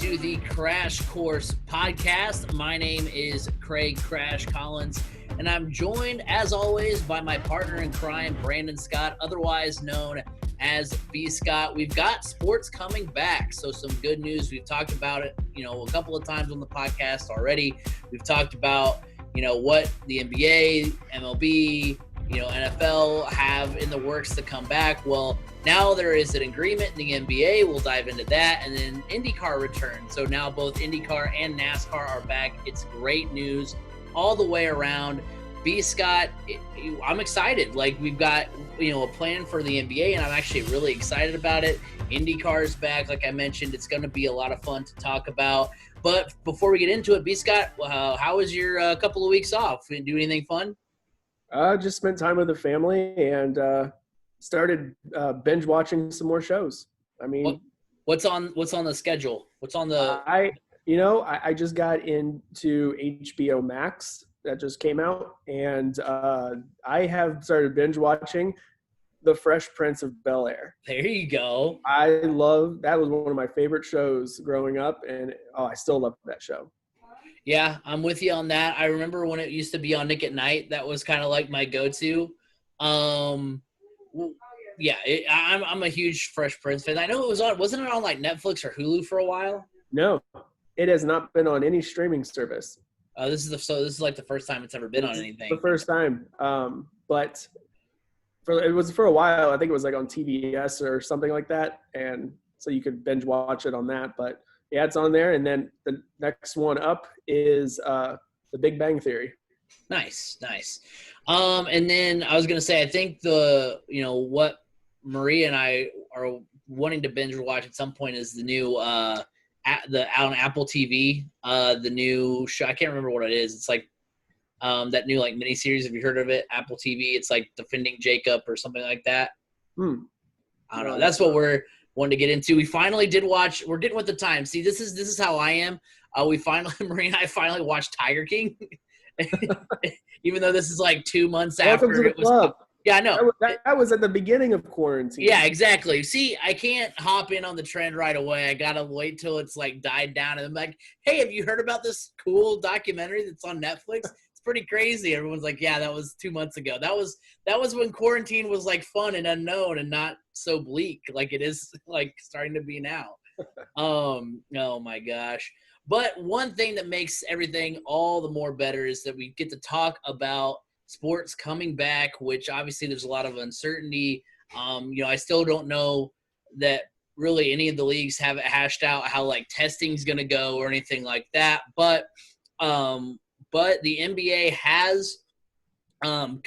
to the Crash Course podcast. My name is Craig Crash Collins, and I'm joined, as always, by my partner in crime, Brandon Scott, otherwise known as B. Scott. We've got sports coming back, so some good news. We've talked about it, a couple of times on the podcast already. We've talked about, what the NBA, MLB, NFL have in the works to come back. Well, now there is an agreement in the NBA. We'll dive into that. And then IndyCar returns. So now both IndyCar and NASCAR are back. It's great news all the way around. B. Scott, I'm excited. Like, we've got, a plan for the NBA, and I'm actually really excited about it. IndyCar is back. Like I mentioned, it's going to be a lot of fun to talk about. But before we get into it, B. Scott, how was your couple of weeks off? Did you do anything fun? Just spent time with the family and started binge watching some more shows. I mean, what's on the schedule? What's on the? I just got into HBO Max that just came out, and I have started binge watching The Fresh Prince of Bel-Air. There you go. That was one of my favorite shows growing up, and I still love that show. Yeah, I'm with you on that. I remember when it used to be on Nick at Night. That was kind of like my go-to. I'm a huge Fresh Prince fan. I know wasn't it on like Netflix or Hulu for a while? No, it has not been on any streaming service. This is like the first time it's ever been on anything. The first time, but it was for a while. I think it was like on TBS or something like that, and so you could binge watch it on that. But yeah, it's on there. And then the next one up is The Big Bang Theory. Nice. And then I was going to say, I think what Maria and I are wanting to binge watch at some point is the new, out on Apple TV, the new show. I can't remember what it is. It's like that new like miniseries. Have you heard of it? Apple TV. It's like Defending Jacob or something like that. I don't know. That's what we're wanted to get into. We finally did watch. We're getting with the time. See, this is how I am. Maria and I finally watched Tiger King, even though this is like 2 months Welcome after to the club. Yeah, I know. That was at the beginning of quarantine. Yeah, exactly. See, I can't hop in on the trend right away. I gotta wait till it's like died down, and I'm like, hey, have you heard about this cool documentary that's on Netflix? It's pretty crazy. Everyone's like, yeah, that was 2 months ago. That was when quarantine was like fun and unknown and not so bleak like it is like starting to be now. Oh my gosh. But one thing that makes everything all the more better is that we get to talk about sports coming back, which obviously there's a lot of uncertainty. I still don't know that really any of the leagues have it hashed out how like testing is going to go or anything like that. But the NBA has come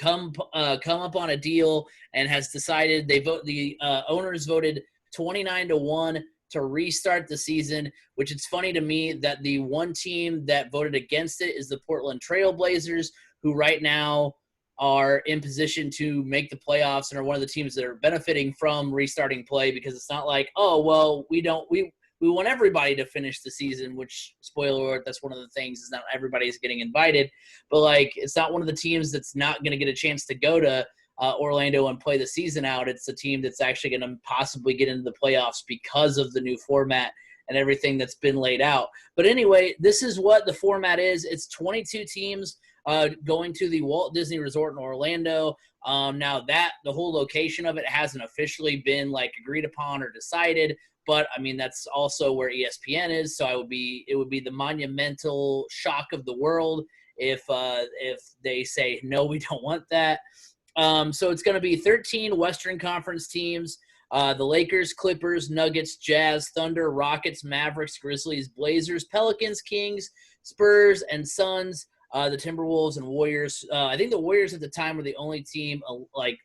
up on a deal and has decided the owners voted 29-1 to restart the season, which it's funny to me that the one team that voted against it is the Portland Trail Blazers, who right now are in position to make the playoffs and are one of the teams that are benefiting from restarting play, because it's not like, we want everybody to finish the season, which, spoiler alert, that's one of the things, is not everybody's getting invited. But, like, it's not one of the teams that's not going to get a chance to go to Orlando and play the season out. It's the team that's actually going to possibly get into the playoffs because of the new format and everything that's been laid out. But anyway, this is what the format is. It's 22 teams going to the Walt Disney Resort in Orlando. Now that the whole location of it hasn't officially been like agreed upon or decided, but I mean that's also where ESPN is, so it would be the monumental shock of the world if they say no, we don't want that. So it's going to be 13 Western Conference teams. The Lakers, Clippers, Nuggets, Jazz, Thunder, Rockets, Mavericks, Grizzlies, Blazers, Pelicans, Kings, Spurs, and Suns. The Timberwolves and Warriors. I think the Warriors at the time were the only team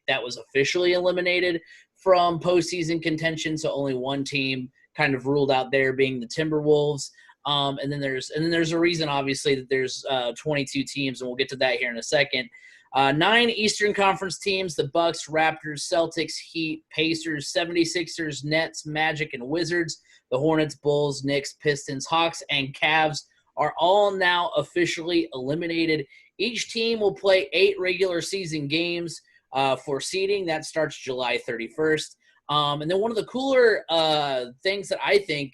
that was officially eliminated from postseason contention. So only one team kind of ruled out there, being the Timberwolves. And then there's a reason, obviously, that there's 22 teams, and we'll get to that here in a second. 9 Eastern Conference teams: the Bucks, Raptors, Celtics, Heat, Pacers, 76ers, Nets, Magic, and Wizards. The Hornets, Bulls, Knicks, Pistons, Hawks, and Cavs are all now officially eliminated. Each team will play 8 regular season games for seeding. That starts July 31st. And then one of the cooler things that I think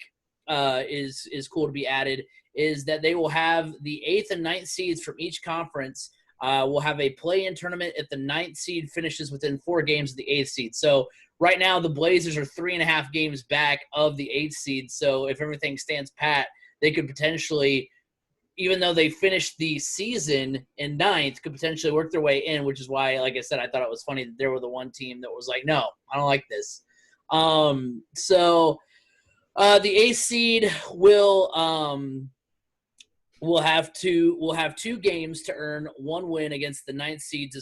is cool to be added is that they will have the 8th and 9th seeds from each conference will have a play-in tournament if the 9th seed finishes within 4 games of the 8th seed. So right now the Blazers are 3.5 games back of the 8th seed. So if everything stands pat, they could potentially, even though they finished the season in 9th, could potentially work their way in, which is why, like I said, I thought it was funny that there were the one team that was like, no, I don't like this. The 8th seed will have 2 games to earn 1 win against the 9th seed to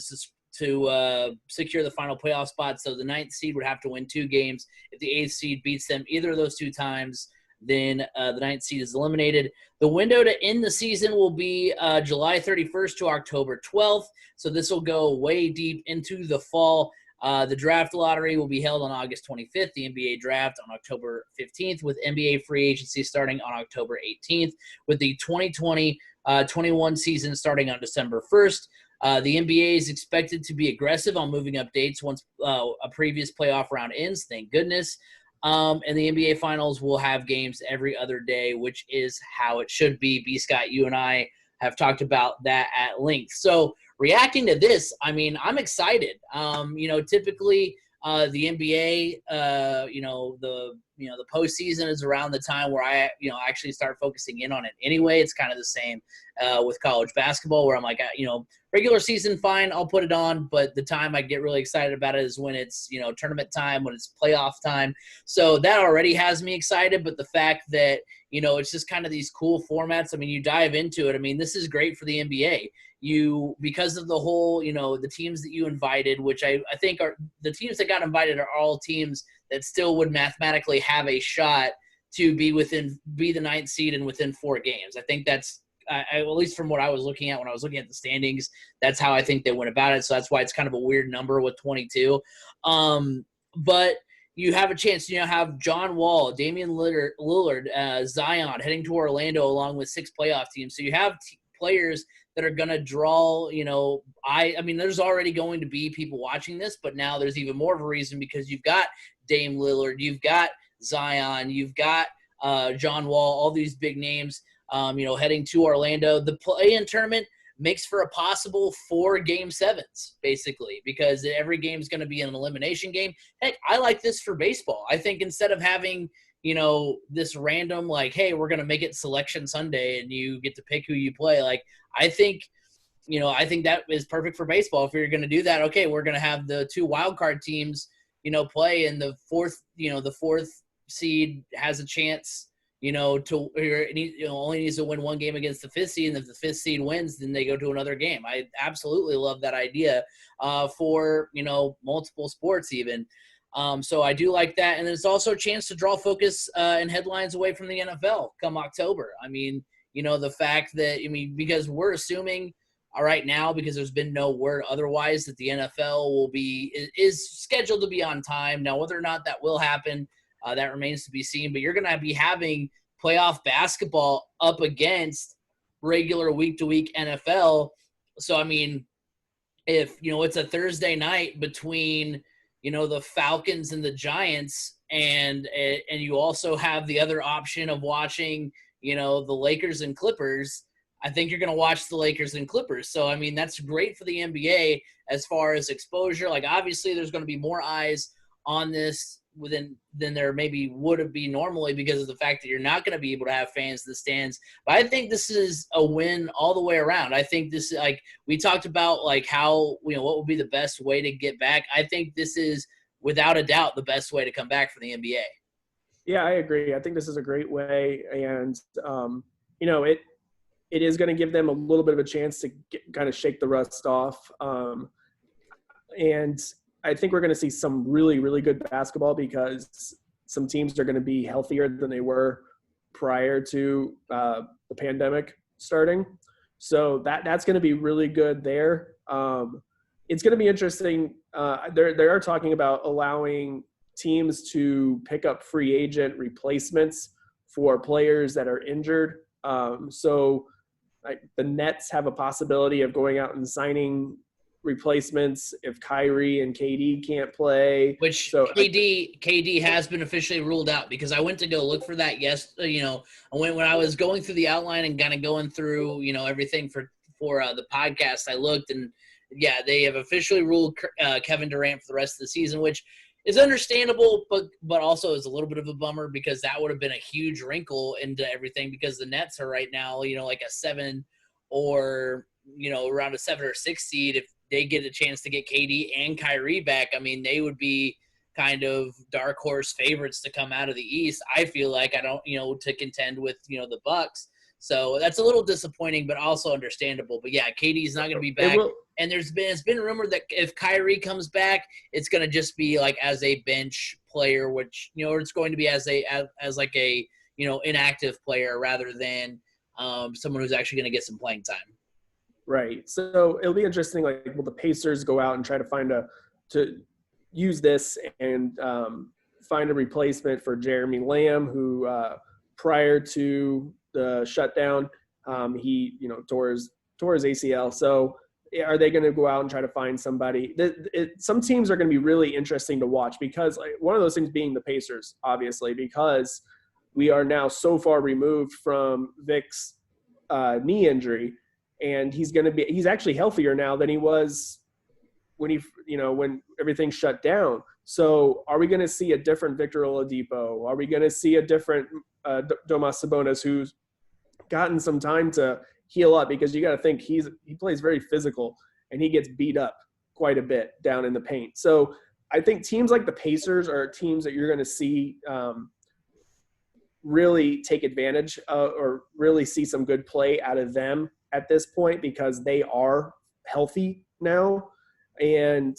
secure the final playoff spot. So the 9th seed would have to win 2 games. If the 8th seed beats them either of those 2 times, then the 9th seed is eliminated. The window to end the season will be July 31st to October 12th. So this will go way deep into the fall. The draft lottery will be held on August 25th, the NBA draft on October 15th, with NBA free agency starting on October 18th, with the 2020-21 season starting on December 1st. The NBA is expected to be aggressive on moving up dates once a previous playoff round ends, thank goodness. And the NBA Finals will have games every other day, which is how it should be. B. Scott, you and I have talked about that at length. So reacting to this, I mean, I'm excited. Typically the NBA, the postseason is around the time where I, actually start focusing in on it anyway. It's kind of the same with college basketball where I'm like, regular season, fine, I'll put it on. But the time I get really excited about it is when it's, tournament time, when it's playoff time. So that already has me excited. But the fact that, it's just kind of these cool formats. I mean, you dive into it. I mean, this is great for the NBA. Because of the whole, the teams that you invited, which I think are the teams that got invited are all teams that still would mathematically have a shot to be the 9th seed and within 4 games. I think that's, at least from what I was looking at when I was looking at the standings, that's how I think they went about it. So that's why it's kind of a weird number with 22. But you have a chance to have John Wall, Damian Lillard, Zion heading to Orlando along with 6 playoff teams. So you have players that are going to draw, I mean, there's already going to be people watching this, but now there's even more of a reason because you've got Dame Lillard, you've got Zion, you've got John Wall, all these big names, heading to Orlando. The play-in tournament makes for a possible 4 Game 7s, basically, because every game is going to be an elimination game. Heck, I like this for baseball. I think instead of having this random, like, hey, we're going to make it Selection Sunday and you get to pick who you play. Like, I think that is perfect for baseball. If you're going to do that, okay, we're going to have the 2 wild card teams, play, and the fourth seed has a chance, only needs to win 1 game against the 5th seed. And if the 5th seed wins, then they go to another game. I absolutely love that idea for, multiple sports even. So I do like that. And there's also a chance to draw focus and headlines away from the NFL come October. I mean, the fact that, because we're assuming right now, because there's been no word otherwise, that the NFL is scheduled to be on time. Now, whether or not that will happen, that remains to be seen. But you're going to be having playoff basketball up against regular week-to-week NFL. So, I mean, if, it's a Thursday night between – the Falcons and the Giants, and you also have the other option of watching, the Lakers and Clippers, I think you're going to watch the Lakers and Clippers. So, I mean, that's great for the NBA as far as exposure. Like, obviously, there's going to be more eyes on this than there maybe would have been normally because of the fact that you're not going to be able to have fans in the stands. But I think this is a win all the way around. I think this, like we talked about, like how, what would be the best way to get back. I think this is without a doubt the best way to come back for the NBA. Yeah, I agree. I think this is a great way. And, it is going to give them a little bit of a chance to kind of shake the rust off. And I think we're going to see some really, really good basketball because some teams are going to be healthier than they were prior to the pandemic starting. So that's going to be really good there. It's going to be interesting. They are talking about allowing teams to pick up free agent replacements for players that are injured. So the Nets have a possibility of going out and signing replacements if Kyrie and KD can't play. Which So KD has been officially ruled out, because I went to go look for that. Yes, when I was going through the outline and kind of going through everything for the podcast, I looked, and yeah, they have officially ruled Kevin Durant for the rest of the season, which is understandable, but also is a little bit of a bummer, because that would have been a huge wrinkle into everything, because the Nets are right now like a 7 or around a 7 or 6 seed. If they get a chance to get KD and Kyrie back, I mean, they would be kind of dark horse favorites to come out of the East. I feel like to contend with the Bucks. So that's a little disappointing, but also understandable. But yeah, KD's not going to be back. And it's been rumored that if Kyrie comes back, it's going to just be like as a bench player, which or it's going to be as like a inactive player rather than someone who's actually going to get some playing time. Right. So it'll be interesting. Like, will the Pacers go out and try to use this and find a replacement for Jeremy Lamb, who prior to the shutdown, he tore his ACL. So are they going to go out and try to find somebody? Some teams are going to be really interesting to watch, because one of those things being the Pacers, obviously, because we are now so far removed from Vic's knee injury. And he's actually healthier now than he was when when everything shut down. So are we going to see a different Victor Oladipo? Are we going to see a different Domas Sabonis, who's gotten some time to heal up? Because you got to think he plays very physical, and he gets beat up quite a bit down in the paint. So I think teams like the Pacers are teams that you're going to see really take advantage of, or really see some good play out of them at this point, because they are healthy now. And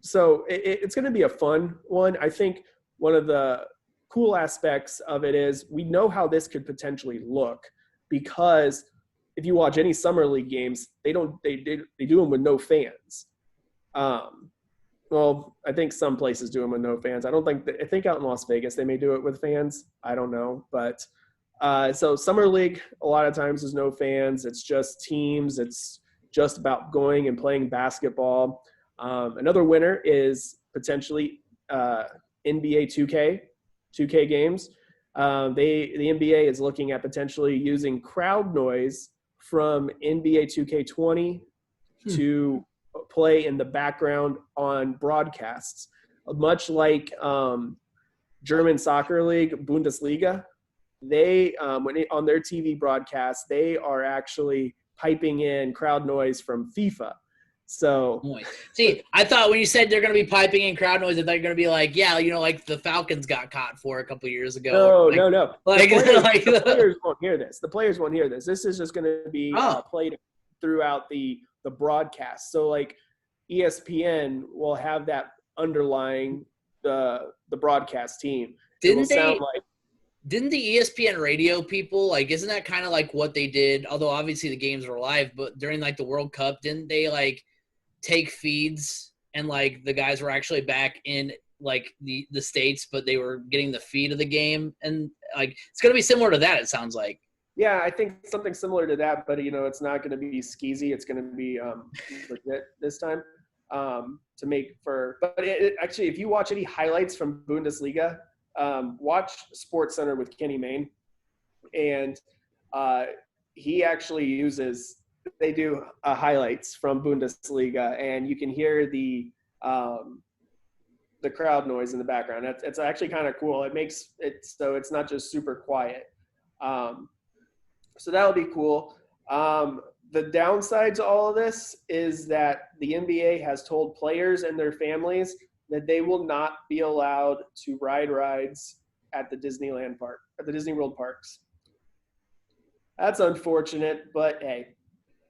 so it's going to be a fun one. I think one of the cool aspects of it is we know how this could potentially look, because if you watch any summer league games, they do them with no fans. Well, I think some places do them with no fans. I think out in Las Vegas they may do it with fans. I don't know, but so summer league a lot of times there's no fans. It's just teams. It's just about going and playing basketball. Another winner is potentially NBA 2K games. The NBA is looking at potentially using crowd noise from NBA 2K20 to play in the background on broadcasts, much like German soccer league Bundesliga. They on their TV broadcast, they are actually piping in crowd noise from FIFA. So see, I thought when you said they're going to be piping in crowd noise, that they're going to be like, like the Falcons got caught for a couple of years ago. No. The players won't hear this. The players won't hear this. This is just going to be played throughout the broadcast. So like ESPN will have that underlying the broadcast team. Didn't the ESPN radio people, isn't that kind of like what they did? Although obviously the games were live, but during the World Cup, didn't they take feeds and the guys were actually back in the States, but they were getting the feed of the game, and it's going to be similar to that, it sounds like. Yeah, I think something similar to that, but it's not going to be skeezy. It's going to be legit this time to make for. But actually, if you watch any highlights from Bundesliga, watch SportsCenter with Kenny Mayne, and he actually uses. They do highlights from Bundesliga, and you can hear the crowd noise in the background. It's actually kind of cool. It makes it so it's not just super quiet. So that'll be cool. The downside to all of this is that the NBA has told players and their families that they will not be allowed to ride rides at the Disneyland park, at the Disney World parks. That's unfortunate, but hey,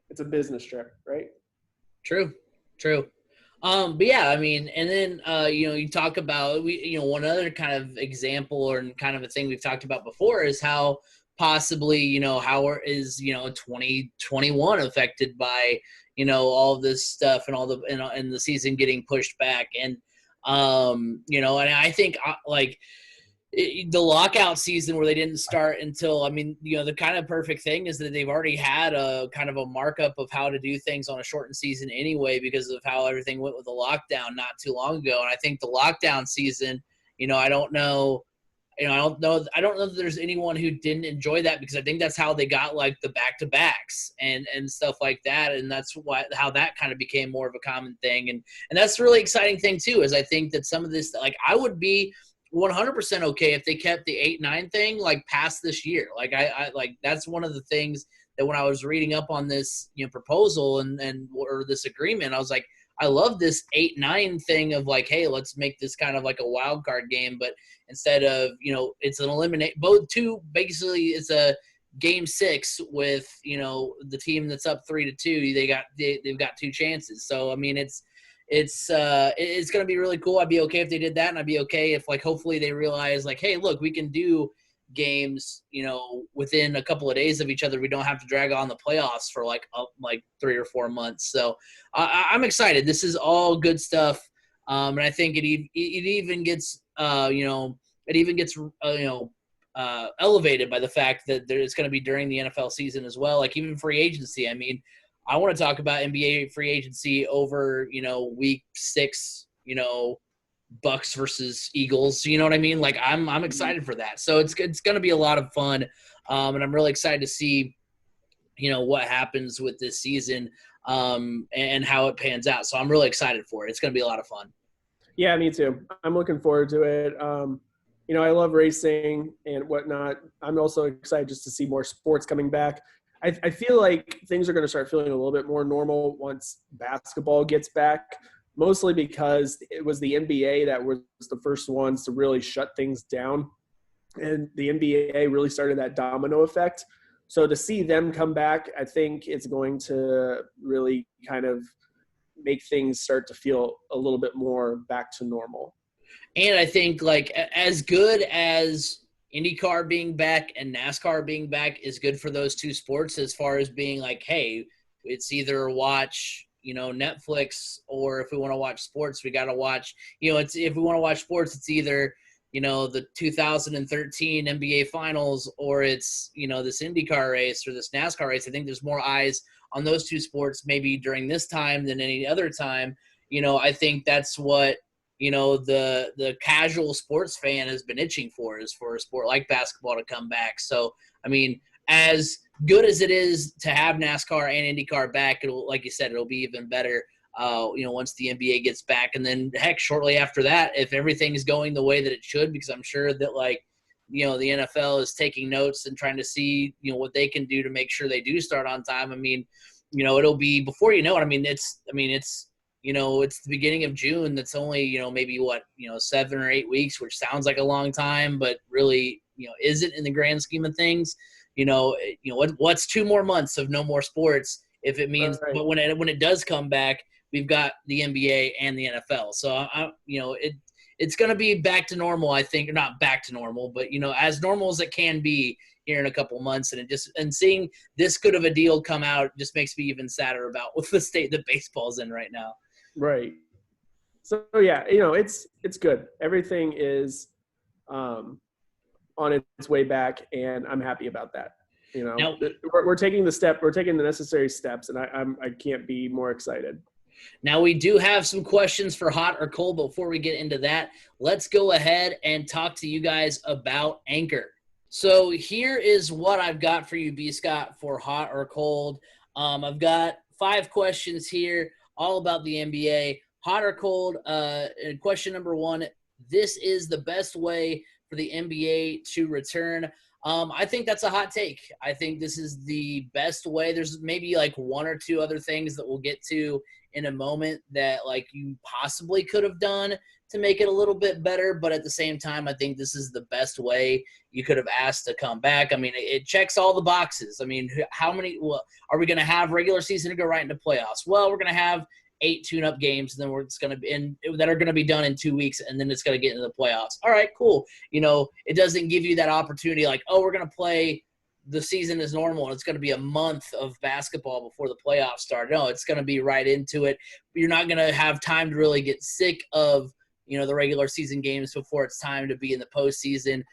it's a business trip, right? True. But yeah, I mean, and then, you talk about, one other kind of example or kind of a thing we've talked about before is how possibly, how is, 2021 affected by, all of this stuff and all the, and the season getting pushed back. And, and I think the lockout season where they didn't start until, I mean, the kind of perfect thing is that they've already had a kind of a markup of how to do things on a shortened season anyway, because of how everything went with the lockdown not too long ago. And I think the lockdown season, I don't know. I don't know that there's anyone who didn't enjoy that, because I think that's how they got like the back-to-backs and stuff like that. And that's how that kind of became more of a common thing. And that's the really exciting thing too, is I think that some of this, like, I would be 100% okay if they kept the 8-9 thing like past this year. Like I like, that's one of the things that when I was reading up on this, proposal and or this agreement, I was like, I love this 8-9 thing of like, hey, let's make this kind of like a wild card game, but instead of, it's an eliminate both two, basically it's a game 6 with, the team that's up 3-2, they've got 2 chances. So I mean, it's going to be really cool. I'd be okay if they did that, and I'd be okay if, like, hopefully they realize, like, hey, look, we can do games, within a couple of days of each other. We don't have to drag on the playoffs for like 3 or 4 months. So I'm excited. This is all good stuff, and I think it even gets elevated by the fact that it's going to be during the NFL season as well. Like, even free agency. I mean, I want to talk about NBA free agency over, week 6, Bucks versus Eagles. You know what I mean? Like, I'm excited for that. So it's going to be a lot of fun. And I'm really excited to see, what happens with this season and how it pans out. So I'm really excited for it. It's going to be a lot of fun. Yeah, me too. I'm looking forward to it. I love racing and whatnot. I'm also excited just to see more sports coming back. I feel like things are going to start feeling a little bit more normal once basketball gets back, mostly because it was the NBA that was the first ones to really shut things down. And the NBA really started that domino effect. So to see them come back, I think it's going to really kind of make things start to feel a little bit more back to normal. And I think, like, as good as IndyCar being back and NASCAR being back is good for those two sports, as far as being like, hey, it's either watch, Netflix, or if we want to watch sports, we got to watch, if we want to watch sports, it's either, the 2013 NBA finals, or it's, this IndyCar race or this NASCAR race. I think there's more eyes on those two sports maybe during this time than any other time. I think that's what, the casual sports fan has been itching for, is for a sport like basketball to come back. So, I mean, as good as it is to have NASCAR and IndyCar back, it'll, like you said, it'll be even better, once the NBA gets back. And then, heck, shortly after that, if everything's going the way that it should, because I'm sure that, like, the NFL is taking notes and trying to see, what they can do to make sure they do start on time. I mean, it'll be, before you know it, it's the beginning of June. That's only, maybe 7 or 8 weeks, which sounds like a long time, but really, isn't in the grand scheme of things. What's 2 more months of no more sports if it means, right. But when it does come back, we've got the NBA and the NFL. So it's going to be back to normal, I think, or not back to normal, but as normal as it can be here in a couple months. And seeing this good of a deal come out just makes me even sadder about what the state that baseball's in right now. Right. So yeah, it's good. Everything is on its way back, and I'm happy about that. Now, we're taking the necessary steps, and I can't be more excited. Now, we do have some questions for hot or cold. Before we get into that, let's go ahead and talk to you guys about Anchor. So here is what I've got for you, B. Scott, for hot or cold. I've got 5 questions here, all about the NBA. Hot or cold, question number 1, this is the best way for the NBA to return. I think that's a hot take. I think this is the best way. There's maybe like 1 or 2 other things that we'll get to in a moment that, like, you possibly could have done to make it a little bit better. But at the same time, I think this is the best way you could have asked to come back. I mean, it checks all the boxes. I mean, how many are we going to have regular season to go right into playoffs? Well, we're going to have 8 tune-up games, and then it's going to be that are going to be done in 2 weeks, and then it's going to get into the playoffs. All right, cool. It doesn't give you that opportunity like, oh, we're going to play the season as normal, and it's going to be a month of basketball before the playoffs start. No, it's going to be right into it. You're not going to have time to really get sick of, the regular season games before it's time to be in the postseason.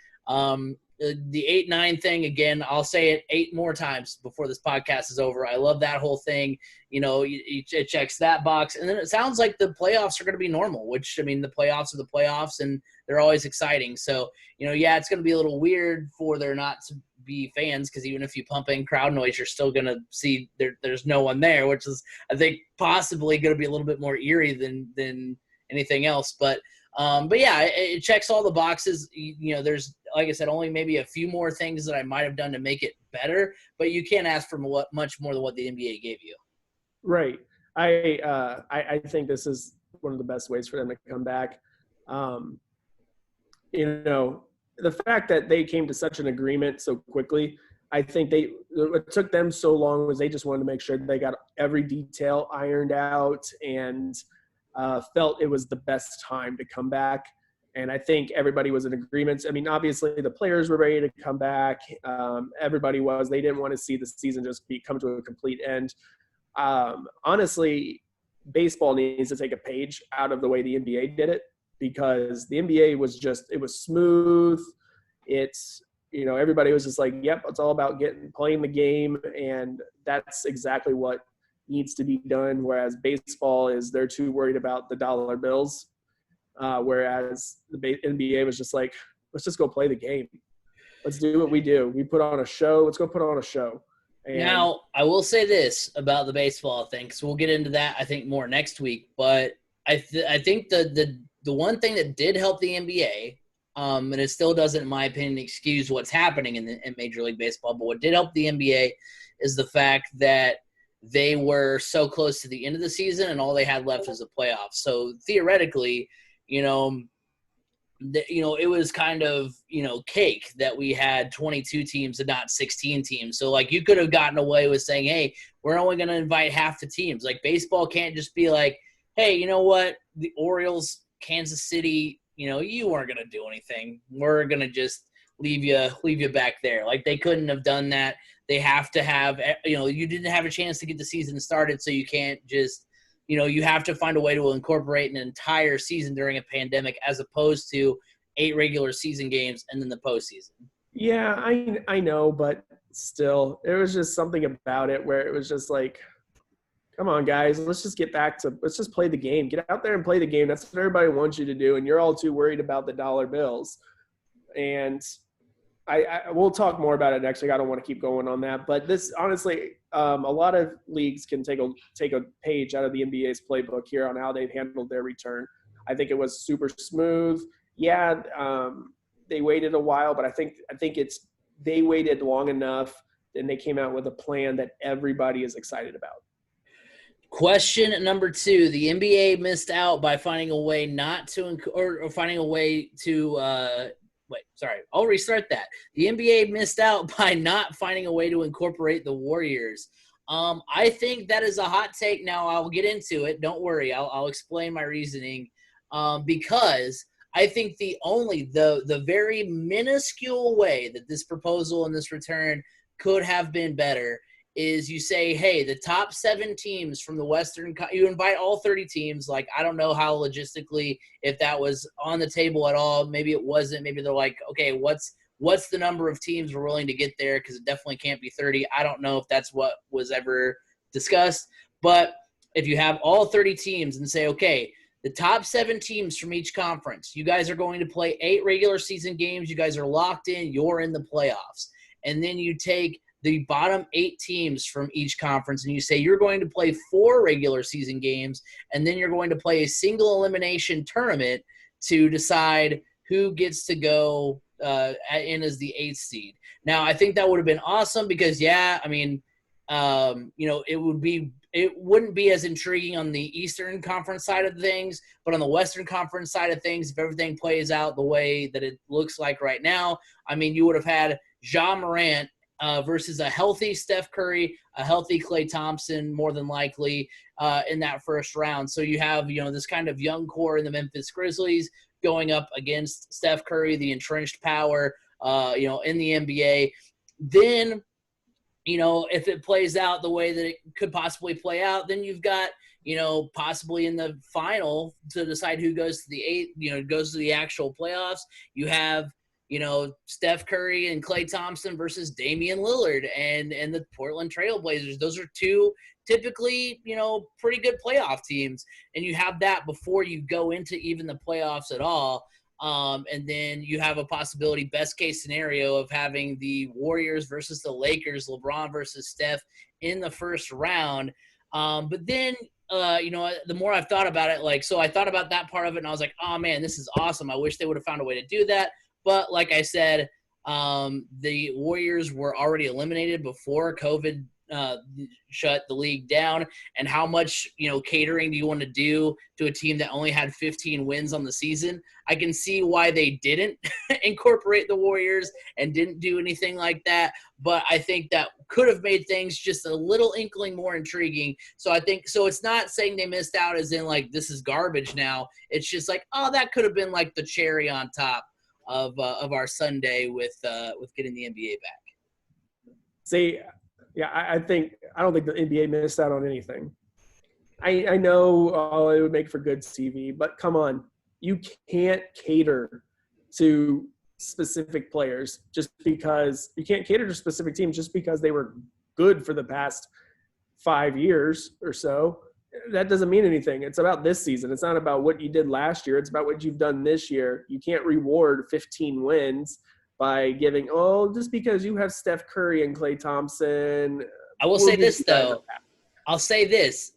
The 8-9 thing, again, I'll say it 8 more times before this podcast is over. I love that whole thing. It checks that box. And then it sounds like the playoffs are going to be normal, which, I mean, the playoffs are the playoffs, and they're always exciting. So, it's going to be a little weird for there not to be fans, because even if you pump in crowd noise, you're still going to see there's no one there, which is, I think, possibly going to be a little bit more eerie than anything else. But yeah, it checks all the boxes. There's, like I said, only maybe a few more things that I might have done to make it better, but you can't ask for much more than what the NBA gave you. Right. I think this is one of the best ways for them to come back. The fact that they came to such an agreement so quickly, I think what took them so long was they just wanted to make sure they got every detail ironed out and felt it was the best time to come back. And I think everybody was in agreement. I mean, obviously the players were ready to come back. Everybody was. They didn't want to see the season just come to a complete end. Honestly, baseball needs to take a page out of the way the NBA did it, because the NBA was it was smooth. It's, everybody was just like, yep, it's all about playing the game. And that's exactly what needs to be done. Whereas baseball they're too worried about the dollar bills. Whereas the NBA was just like, let's just go play the game. Let's do what we do. We put on a show. Let's go put on a show. And now, I will say this about the baseball thing, because we'll get into that, I think, more next week. But I think the one thing that did help the NBA, and it still doesn't, in my opinion, excuse what's happening in Major League Baseball, but what did help the NBA is the fact that they were so close to the end of the season and all they had left was the playoffs. So theoretically, it was kind of, cake that we had 22 teams and not 16 teams. So, like, you could have gotten away with saying, hey, we're only going to invite half the teams. Like, baseball can't just be like, hey, you know what? The Orioles, Kansas City, you weren't going to do anything. We're going to just leave you back there. Like, they couldn't have done that. They have to have, you didn't have a chance to get the season started, so you can't just, you have to find a way to incorporate an entire season during a pandemic, as opposed to 8 regular season games and then the postseason. Yeah, I know, but still, there was just something about it where it was just like, come on, guys, let's just play the game. Get out there and play the game. That's what everybody wants you to do, and you're all too worried about the dollar bills. And we'll talk more about it next week. I don't want to keep going on that, but this, honestly, a lot of leagues can take a page out of the NBA's playbook here on how they've handled their return. I think it was super smooth. Yeah, they waited a while, but I think they waited long enough, and they came out with a plan that everybody is excited about. Question number 2: the NBA missed out by finding a way not to, or finding a way to. I'll restart that. The NBA missed out by not finding a way to incorporate the Warriors. I think that is a hot take. Now, I'll get into it. Don't worry. I'll explain my reasoning. Because I think the very minuscule way that this proposal and this return could have been better is you say, hey, the top 7 teams from the Western – you invite all 30 teams. Like, I don't know how logistically, if that was on the table at all. Maybe it wasn't. Maybe they're like, okay, what's the number of teams we're willing to get there, because it definitely can't be 30. I don't know if that's what was ever discussed. But if you have all 30 teams and say, okay, the top 7 teams from each conference, you guys are going to play 8 regular season games. You guys are locked in. You're in the playoffs. And then you take the bottom 8 teams from each conference, and you say you're going to play 4 regular season games, and then you're going to play a single elimination tournament to decide who gets to go in as the 8th seed. Now, I think that would have been awesome because, it wouldn't be as intriguing on the Eastern Conference side of things, but on the Western Conference side of things, if everything plays out the way that it looks like right now, you would have had Ja Morant versus a healthy Steph Curry, a healthy Klay Thompson, more than likely, in that first round. So you have, this kind of young core in the Memphis Grizzlies going up against Steph Curry, the entrenched power, in the NBA. Then, if it plays out the way that it could possibly play out, then you've got, possibly in the final to decide who goes to the eighth, goes to the actual playoffs. You have, Steph Curry and Klay Thompson versus Damian Lillard and the Portland Trailblazers. Those are two typically, pretty good playoff teams. And you have that before you go into even the playoffs at all. And then you have a possibility, best case scenario, of having the Warriors versus the Lakers, LeBron versus Steph in the first round. But then, the more I've thought about it, so I thought about that part of it and I was like, oh man, this is awesome. I wish they would have found a way to do that. But like I said, the Warriors were already eliminated before COVID shut the league down. And how much, catering do you want to do to a team that only had 15 wins on the season? I can see why they didn't incorporate the Warriors and didn't do anything like that. But I think that could have made things just a little inkling more intriguing. So I think, it's not saying they missed out as in this is garbage now. It's just that could have been the cherry on top of our Sunday with getting the NBA back. See, yeah, I don't think the NBA missed out on anything. I know it would make for good TV, but come on, you can't cater to specific players just because you can't cater to specific teams just because they were good for the past 5 years or so. That doesn't mean anything. It's about this season. It's not about what you did last year. It's about what you've done this year. You can't reward 15 wins by giving, just because you have Steph Curry and Klay Thompson. I will say this, though. I'll say this.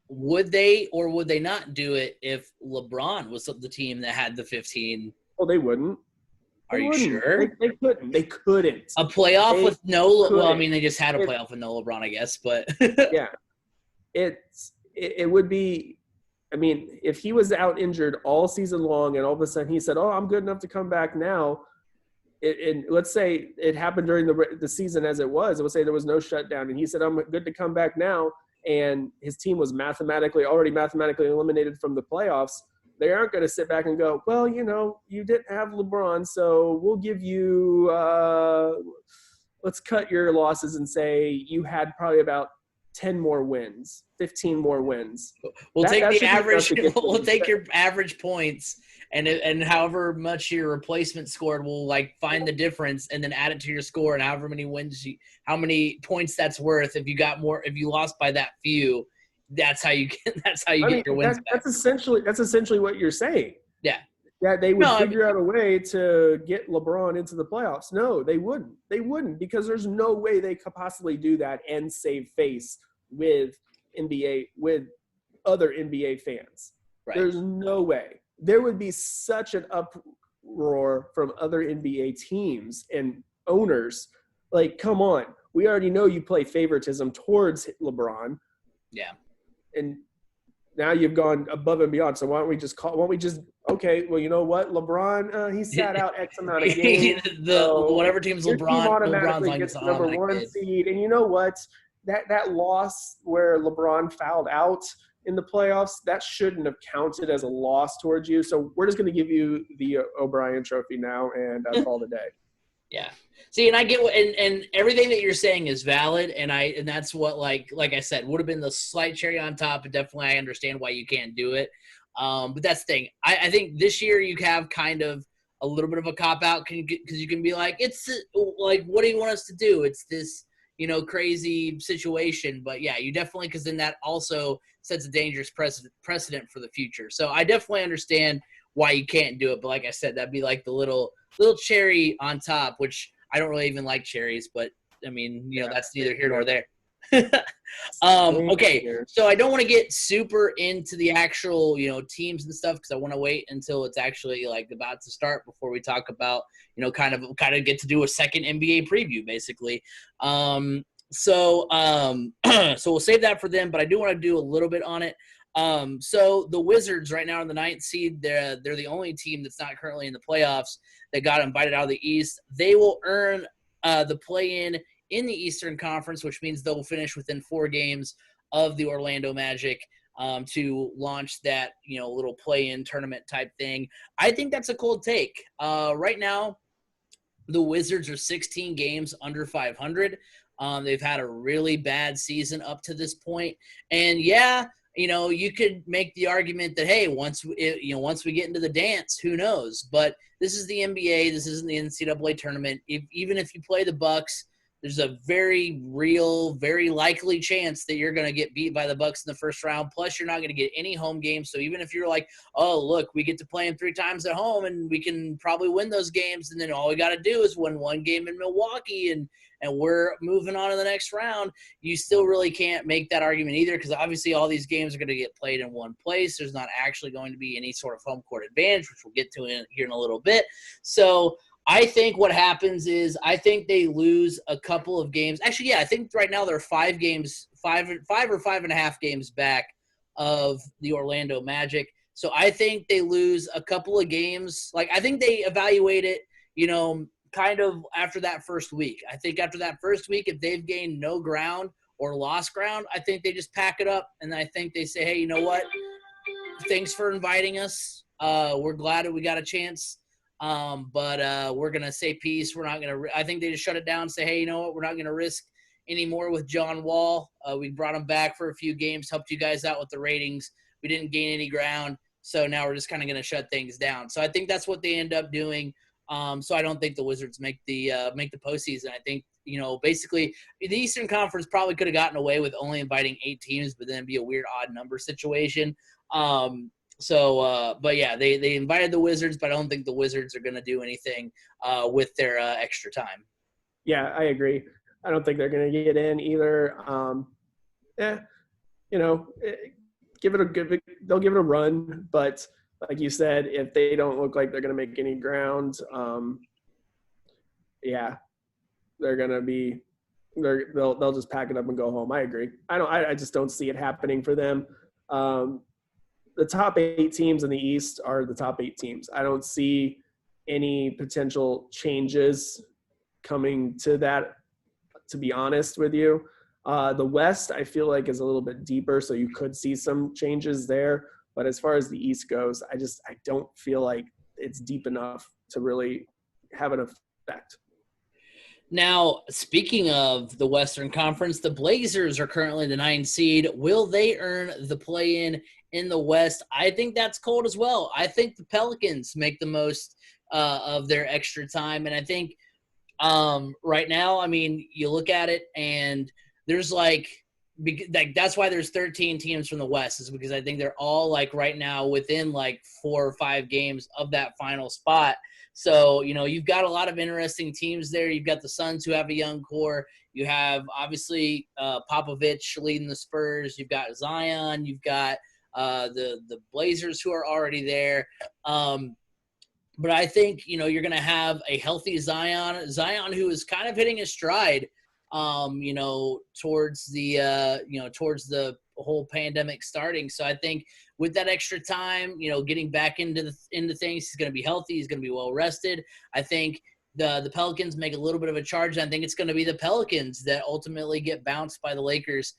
Would they or would they not do it if LeBron was the team that had the 15? Well, they wouldn't. Are you sure? They couldn't. They couldn't. A playoff with no – well, I mean, they just had a playoff with no LeBron, I guess. But yeah. It would be – I mean, if he was out injured all season long and all of a sudden he said, I'm good enough to come back now, and let's say it happened during the season as it was. Let's say there was no shutdown and he said, I'm good to come back now, and his team was already mathematically eliminated from the playoffs. They aren't going to sit back and go, well, you didn't have LeBron, so we'll give you let's cut your losses and say you had probably about 10 more wins, 15 more wins. We'll take the average. We'll take your average points and however much your replacement scored, we'll find the difference and then add it to your score, and however many wins, how many points that's worth. If you lost by that few, that's how you get your wins back. That's essentially what you're saying. Yeah. That they would figure out a way to get LeBron into the playoffs. No, they wouldn't. They wouldn't, because there's no way they could possibly do that and save face with other NBA fans. Right. There's no way. There would be such an uproar from other NBA teams and owners. Come on. We already know you play favoritism towards LeBron. Yeah. And now you've gone above and beyond. So why don't we just okay, well, you know what? LeBron, he sat out X amount of games. Whatever team's LeBron's automatically gets the number one seed. And you know what? That loss where LeBron fouled out in the playoffs, that shouldn't have counted as a loss towards you. So we're just going to give you the O'Brien Trophy now and call it a day. Yeah. See, and I get what, and everything that you're saying is valid, and that's what like I said would have been the slight cherry on top. And definitely, I understand why you can't do it. But that's the thing. I think this year you have kind of a little bit of a cop out because you can be it's what do you want us to do? It's this crazy situation. But yeah, you definitely, because then that also sets a dangerous precedent for the future. So I definitely understand why you can't do it. But like I said, that'd be the little cherry on top, which I don't really even like cherries, but I mean, that's neither here nor there. Okay, so I don't want to get super into the actual, teams and stuff, because I want to wait until it's actually about to start before we talk about, kind of get to do a second NBA preview, basically. So we'll save that for them, but I do want to do a little bit on it. So the Wizards right now are the 9th seed. They're the only team that's not currently in the playoffs that got invited out of the East. They will earn the play-in in the Eastern Conference, which means they'll finish within 4 games of the Orlando Magic to launch that little play-in tournament type thing. I think that's a cold take. Right now, the Wizards are 16 games under 500. They've had a really bad season up to this point, and yeah. you could make the argument that, hey, once we get into the dance, who knows? But this is the NBA. This isn't the NCAA tournament. Even if you play the Bucks, there's a very real, very likely chance that you're going to get beat by the Bucks in the first round. Plus, you're not going to get any home games. So even if you're like, oh, look, we get to play them 3 times at home and we can probably win those games, and then all we got to do is win 1 game in Milwaukee and we're moving on to the next round, you still really can't make that argument either, because obviously all these games are going to get played in one place. There's not actually going to be any sort of home court advantage, which we'll get to here in a little bit. So I think what happens is I think they lose a couple of games. Actually, yeah, I think right now they're 5 or 5.5 games back of the Orlando Magic. So I think they lose a couple of games. Like, I think they evaluate it, kind of after that first week. I think after that first week, if they've gained no ground or lost ground, I think they just pack it up. And I think they say, hey, you know what? Thanks for inviting us. We're glad that we got a chance. But we're going to say peace. We're not going to – I think they just shut it down and say, hey, you know what? We're not going to risk any more with John Wall. We brought him back for a few games, helped you guys out with the ratings. We didn't gain any ground. So now we're just kind of going to shut things down. So I think that's what they end up doing. So I don't think the Wizards make the postseason. I think, basically the Eastern Conference probably could have gotten away with only inviting 8 teams, but then it'd be a weird odd number situation. But yeah, they invited the Wizards, but I don't think the Wizards are going to do anything with their extra time. Yeah, I agree. I don't think they're going to get in either. They'll give it a run, but like you said, if they don't look like they're going to make any ground, they're going to be they'll just pack it up and go home. I agree. I just don't see it happening for them. The top 8 teams in the East are the top 8 teams. I don't see any potential changes coming to that, to be honest with you. The West, I feel like, is a little bit deeper, so you could see some changes there. But as far as the East goes, I don't feel like it's deep enough to really have an effect. Now, speaking of the Western Conference, the Blazers are currently the 9th seed. Will they earn the play-in the West? I think that's cold as well. I think the Pelicans make the most of their extra time. And I think right now, I mean, you look at it and there's that's why there's 13 teams from the West, is because I think they're all right now within 4 or 5 games of that final spot. So, you've got a lot of interesting teams there. You've got the Suns, who have a young core. You have, obviously, Popovich leading the Spurs. You've got Zion. You've got the Blazers, who are already there. But I think, you're going to have a healthy Zion, who is kind of hitting his stride, towards the whole pandemic starting. So I think with that extra time, getting back into things, he's going to be healthy. He's going to be well rested. I think the Pelicans make a little bit of a charge. I think it's going to be the Pelicans that ultimately get bounced by the Lakers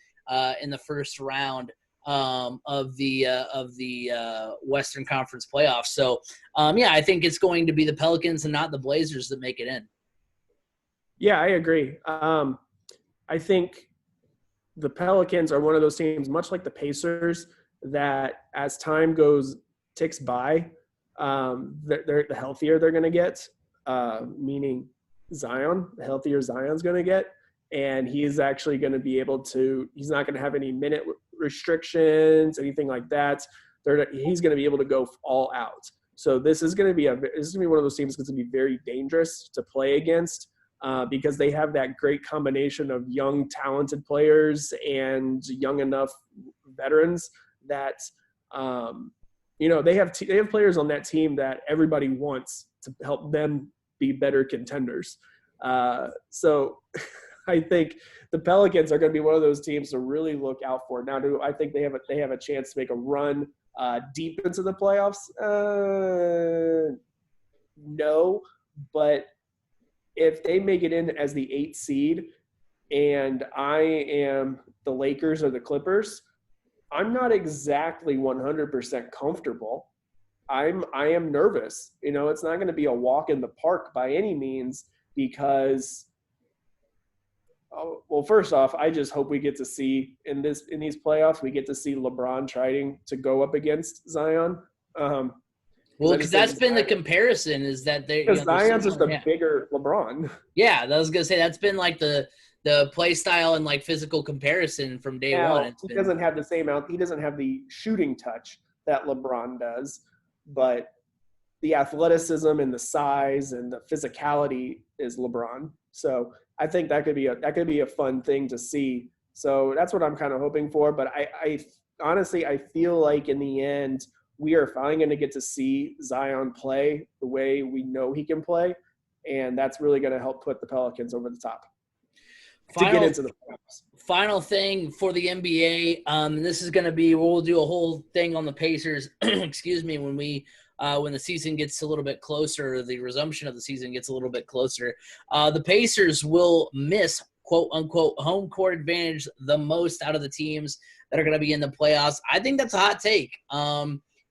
in the first round of the Western Conference playoffs. So I think it's going to be the Pelicans and not the Blazers that make it in. Yeah, I agree. I think the Pelicans are one of those teams, much like the Pacers, that as time ticks by, the healthier they're going to get, meaning Zion, the healthier Zion's going to get. And he's actually going to be able to – he's not going to have any minute restrictions, anything like that. He's going to be able to go all out. So this is going to be one of those teams that's going to be very dangerous to play against. Because they have that great combination of young, talented players and young enough veterans that, they have players on that team that everybody wants to help them be better contenders. So I think the Pelicans are going to be one of those teams to really look out for. Now, do I think they have a chance to make a run deep into the playoffs? No, but if they make it in as the 8th seed and I am the Lakers or the Clippers, I'm not exactly 100% comfortable. I am nervous. It's not going to be a walk in the park by any means, because Oh, well, first off, I just hope we get to see in these playoffs, we get to see LeBron trying to go up against Zion. Because Well, I because just think that's been the comparison is that they, because they're Zion's just similar. a Yeah. bigger LeBron. Yeah, I was gonna say that's been like the play style and like physical comparison from day one. Now It's he been doesn't have the same out. He doesn't have the shooting touch that LeBron does, but the athleticism and the size and the physicality is LeBron. So I think that could be a fun thing to see. So that's what I'm kind of hoping for. But I honestly I feel like in the end we are finally going to get to see Zion play the way we know he can play, and that's really going to help put the Pelicans over the top to get final into the playoffs. final thing for the NBA. This is gonna be we'll do a whole thing on the Pacers. excuse me, when the season gets a little bit closer, the resumption of the season gets a little bit closer. The Pacers will miss quote unquote home court advantage the most out of the teams that are going to be in the playoffs. I think that's a hot take,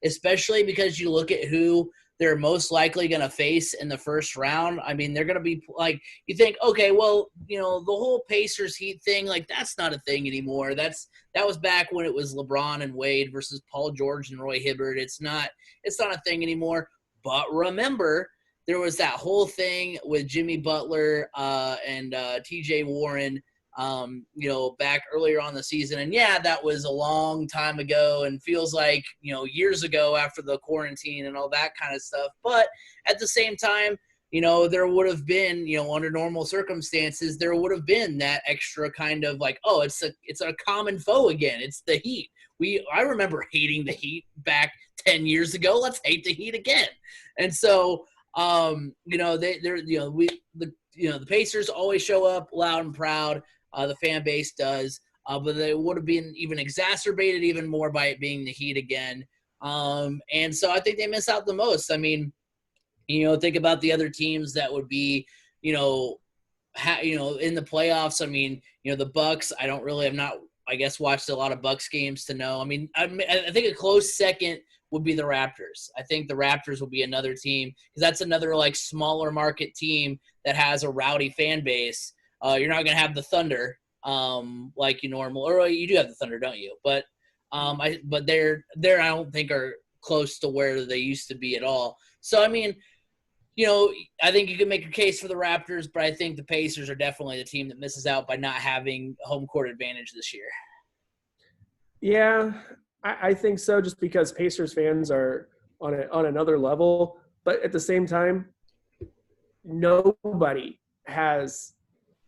especially because you look at who they're most likely going to face in the first round. I mean, they're going to be like, you think, okay, well, the whole Pacers Heat thing, like that's not a thing anymore. That was back when it was LeBron and Wade versus Paul George and Roy Hibbert. It's not a thing anymore. But remember, there was that whole thing with Jimmy Butler and TJ Warren, back earlier on the season. And yeah, that was a long time ago and feels like, years ago after the quarantine and all that kind of stuff. But at the same time, there would have been, under normal circumstances, there would have been that extra kind of like, oh, it's a common foe again. It's the Heat. I remember hating the Heat back 10 years ago. Let's hate the Heat again. And so, the Pacers always show up loud and proud. The fan base does, but they would have been even exacerbated even more by it being the Heat again. And so I think they miss out the most. I mean, think about the other teams that would be, in the playoffs. I mean, the Bucks. I've not, I guess, watched a lot of Bucks games to know. I mean, I think a close second would be the Raptors. I think the Raptors will be another team because that's another like smaller market team that has a rowdy fan base. You're not going to have the Thunder like you normal, or you do have the Thunder, don't you? But they're I don't think are close to where they used to be at all. So I mean, I think you can make a case for the Raptors, but I think the Pacers are definitely the team that misses out by not having home court advantage this year. Yeah, I think so. Just because Pacers fans are on another level, but at the same time, nobody has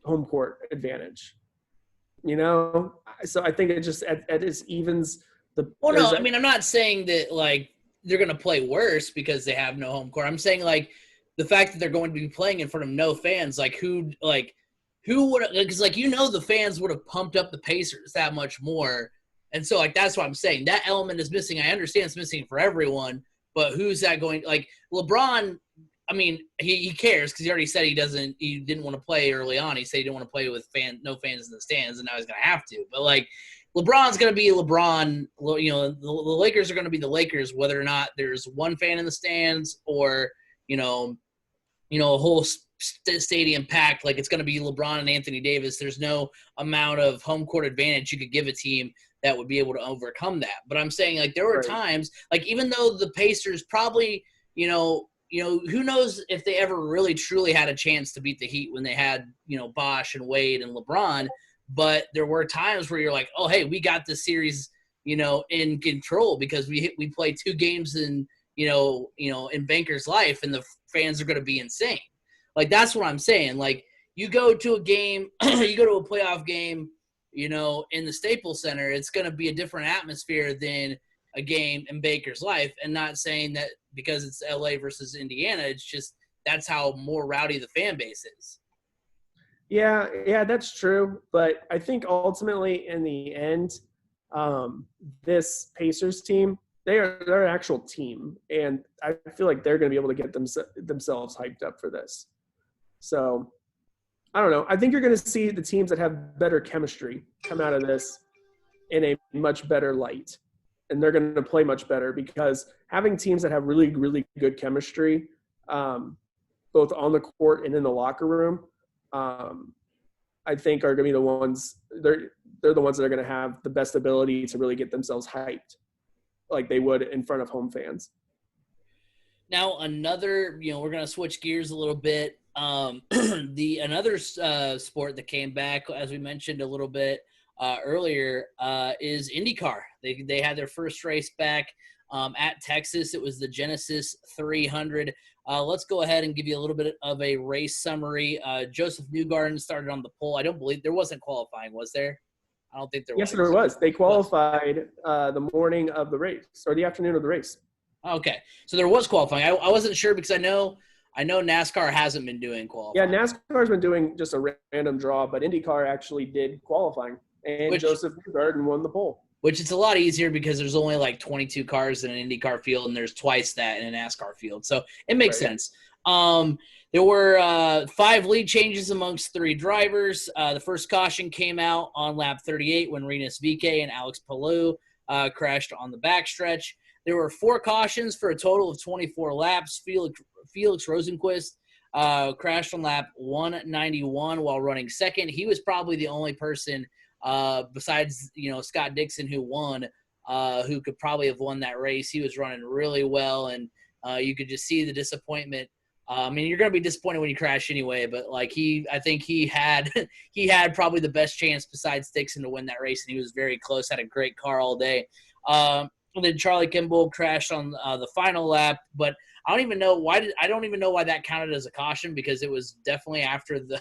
home court advantage. So I think it just at its evens the. Well, no, I mean I'm not saying that like they're going to play worse because they have no home court. I'm saying like the fact that they're going to be playing in front of no fans, like who would, because like the fans would have pumped up the Pacers that much more, and so like that's what I'm saying. That element is missing. I understand it's missing for everyone, but who's that going? Like LeBron, I mean, he cares because he already said he didn't want to play early on. He said he didn't want to play with no fans in the stands, and now he's going to have to. But like, LeBron's going to be LeBron. The Lakers are going to be the Lakers, whether or not there's one fan in the stands or a whole stadium packed. Like it's going to be LeBron and Anthony Davis. There's no amount of home court advantage you could give a team that would be able to overcome that. But I'm saying like there were times, like even though the Pacers probably, who knows if they ever really truly had a chance to beat the Heat when they had, Bosh and Wade and LeBron. But there were times where you're like, oh, hey, we got this series, in control because we played 2 games in, in Banker's life and the fans are going to be insane. Like, that's what I'm saying. Like, you go to a game, you go to a playoff game, in the Staples Center, it's going to be a different atmosphere than a game in Baker's life. And not saying that because it's LA versus Indiana, it's just that's how more rowdy the fan base is. Yeah, that's true. But I think ultimately in the end, this Pacers team, they're an actual team. And I feel like they're going to be able to get themselves hyped up for this. So I don't know. I think you're going to see the teams that have better chemistry come out of this in a much better light. And they're going to play much better because having teams that have really, really good chemistry, both on the court and in the locker room, I think are going to be the ones they're the ones that are going to have the best ability to really get themselves hyped, like they would in front of home fans. Now another, we're gonna switch gears a little bit. Another sport that came back, as we mentioned a little bit earlier, is IndyCar. They had their first race back at Texas. It was the Genesis 300. Let's go ahead and give you a little bit of a race summary. Joseph Newgarden started on the pole. I don't believe there wasn't qualifying, was there? I don't think there was. Yes, there was. They qualified the morning of the race or the afternoon of the race. Okay, so there was qualifying. I wasn't sure because I know NASCAR hasn't been doing qualifying. Yeah, NASCAR's been doing just a random draw, but IndyCar actually did qualifying, and Joseph Newgarden won the pole. Which it's a lot easier because there's only like 22 cars in an IndyCar field, and there's twice that in a NASCAR field, so it makes sense. There were 5 lead changes amongst 3 drivers. The first caution came out on lap 38 when Rinus VeeKay and Alex Palou crashed on the backstretch. There were 4 cautions for a total of 24 laps. Felix Rosenqvist crashed on lap 191 while running second. He was probably the only person besides, Scott Dixon who won, who could probably have won that race. He was running really well, and you could just see the disappointment. You're going to be disappointed when you crash anyway, but I think he had probably the best chance besides Dixon to win that race, and he was very close, had a great car all day. And then Charlie Kimball crashed on the final lap, but I don't even know why that counted as a caution, because it was definitely after the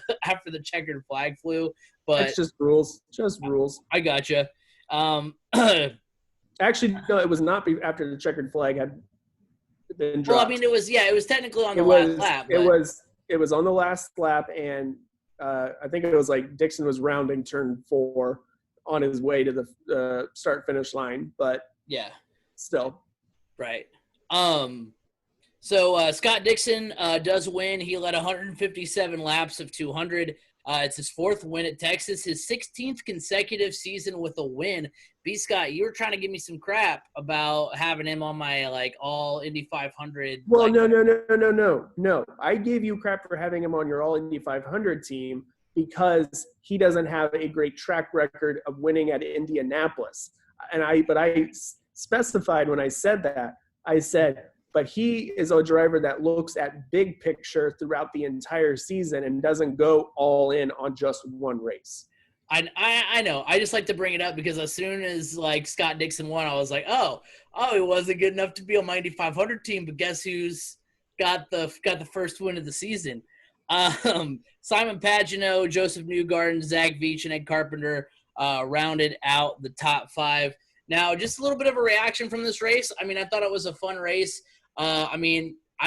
checkered flag flew. But it's just rules. I gotcha. Actually, no, it was not after the checkered flag had been dropped. Well, it was technically on the last lap. But it was on the last lap, and I think it was like Dixon was rounding turn 4 on his way to the start-finish line, but yeah, still. Right. So Scott Dixon does win. He led 157 laps of 200. It's his 4th win at Texas, his 16th consecutive season with a win. B. Scott, you were trying to give me some crap about having him on my all Indy 500. Well, no. I gave you crap for having him on your all Indy 500 team because he doesn't have a great track record of winning at Indianapolis. But I specified when I said that, I said, but he is a driver that looks at big picture throughout the entire season and doesn't go all in on just one race. I know. I just like to bring it up because as soon as Scott Dixon won, I was like, oh, he wasn't good enough to be on my Indy 500 team. But guess who's got the first win of the season? Simon Pagenaud, Joseph Newgarden, Zach Veach, and Ed Carpenter rounded out the top 5. Now, just a little bit of a reaction from this race. I thought it was a fun race. I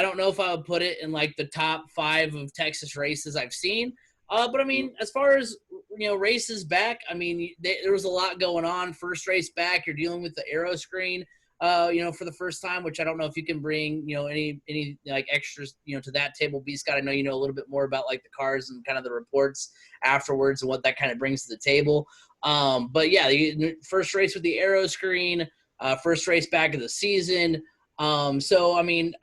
don't know if I would put it in the top 5 of Texas races I've seen. But as far as, races back, there was a lot going on. First race back, you're dealing with the aero screen, for the first time, which I don't know if you can bring, any extras, to that table. B. Scott, I know you know a little bit more about the cars and kind of the reports afterwards and what that kind of brings to the table. But yeah, the first race with the aero screen, first race back of the season. Normally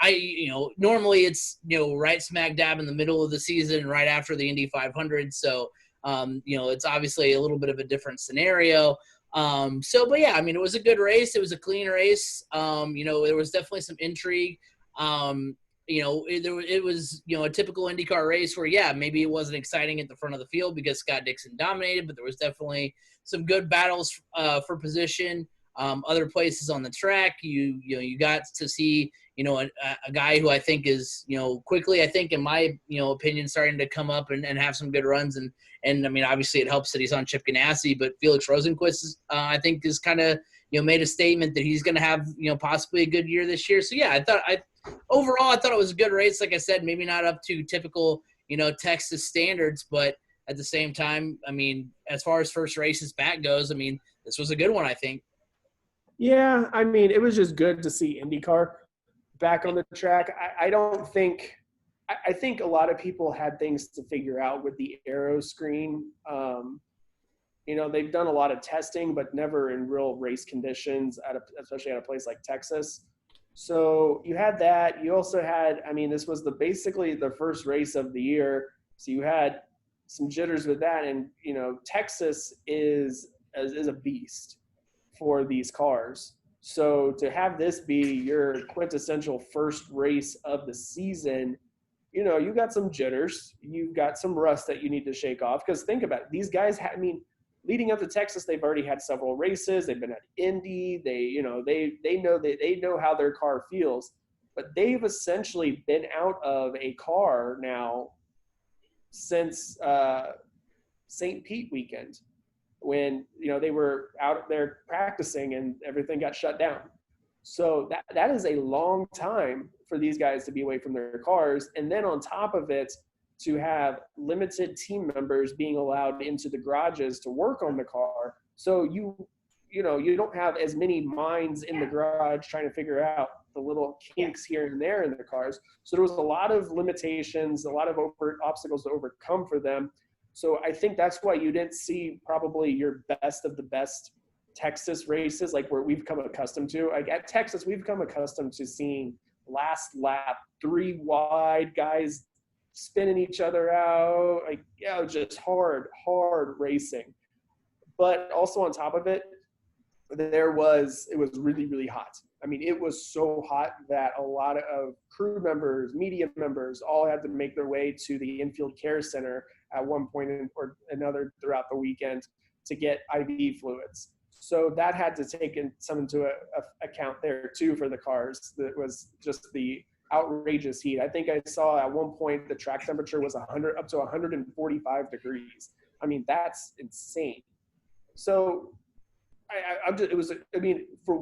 it's, right smack dab in the middle of the season, right after the Indy 500. So, it's obviously a little bit of a different scenario. But yeah, it was a good race. It was a clean race. There was definitely some intrigue. It was, a typical IndyCar race where, yeah, maybe it wasn't exciting at the front of the field because Scott Dixon dominated, but there was definitely some good battles for position. Other places on the track, you got to see, a guy who I think is, quickly, I think in my, opinion, starting to come up and have some good runs. And obviously it helps that he's on Chip Ganassi, but Felix Rosenqvist, I think is kind of, made a statement that he's going to have, possibly a good year this year. So yeah, overall, I thought it was a good race. Like I said, maybe not up to typical, Texas standards, but at the same time, as far as first races back goes, this was a good one, I think. Yeah, it was just good to see IndyCar back on the track. I think a lot of people had things to figure out with the aero screen. They've done a lot of testing, but never in real race conditions, especially at a place like Texas. So you had that. You also had, this was basically the first race of the year. So you had some jitters with that. And, Texas is a beast for these cars. So to have this be your quintessential first race of the season, you got some jitters, you've got some rust that you need to shake off. Because think about it, these guys leading up to Texas, they've already had several races. They've been at Indy. They know how their car feels, but they've essentially been out of a car now since St. Pete weekend, when they were out there practicing and everything got shut down. So that is a long time for these guys to be away from their cars. And then on top of it, to have limited team members being allowed into the garages to work on the car. So you don't have as many minds in the garage trying to figure out the little kinks here and there in the cars. So there was a lot of limitations, a lot of obstacles to overcome for them. So I think that's why you didn't see probably your best of the best Texas races, like where we've come accustomed to. Like at Texas, we've come accustomed to seeing last lap, 3 wide guys spinning each other out, just hard racing. But also on top of it, it was really, really hot. I mean, it was so hot that a lot of crew members, media members, all had to make their way to the infield care center at one point or another throughout the weekend to get IV fluids. So that had to take some into account there too for the cars. That was just the outrageous heat. I think I saw at one point the track temperature was up to 145 degrees. I mean, that's insane. So for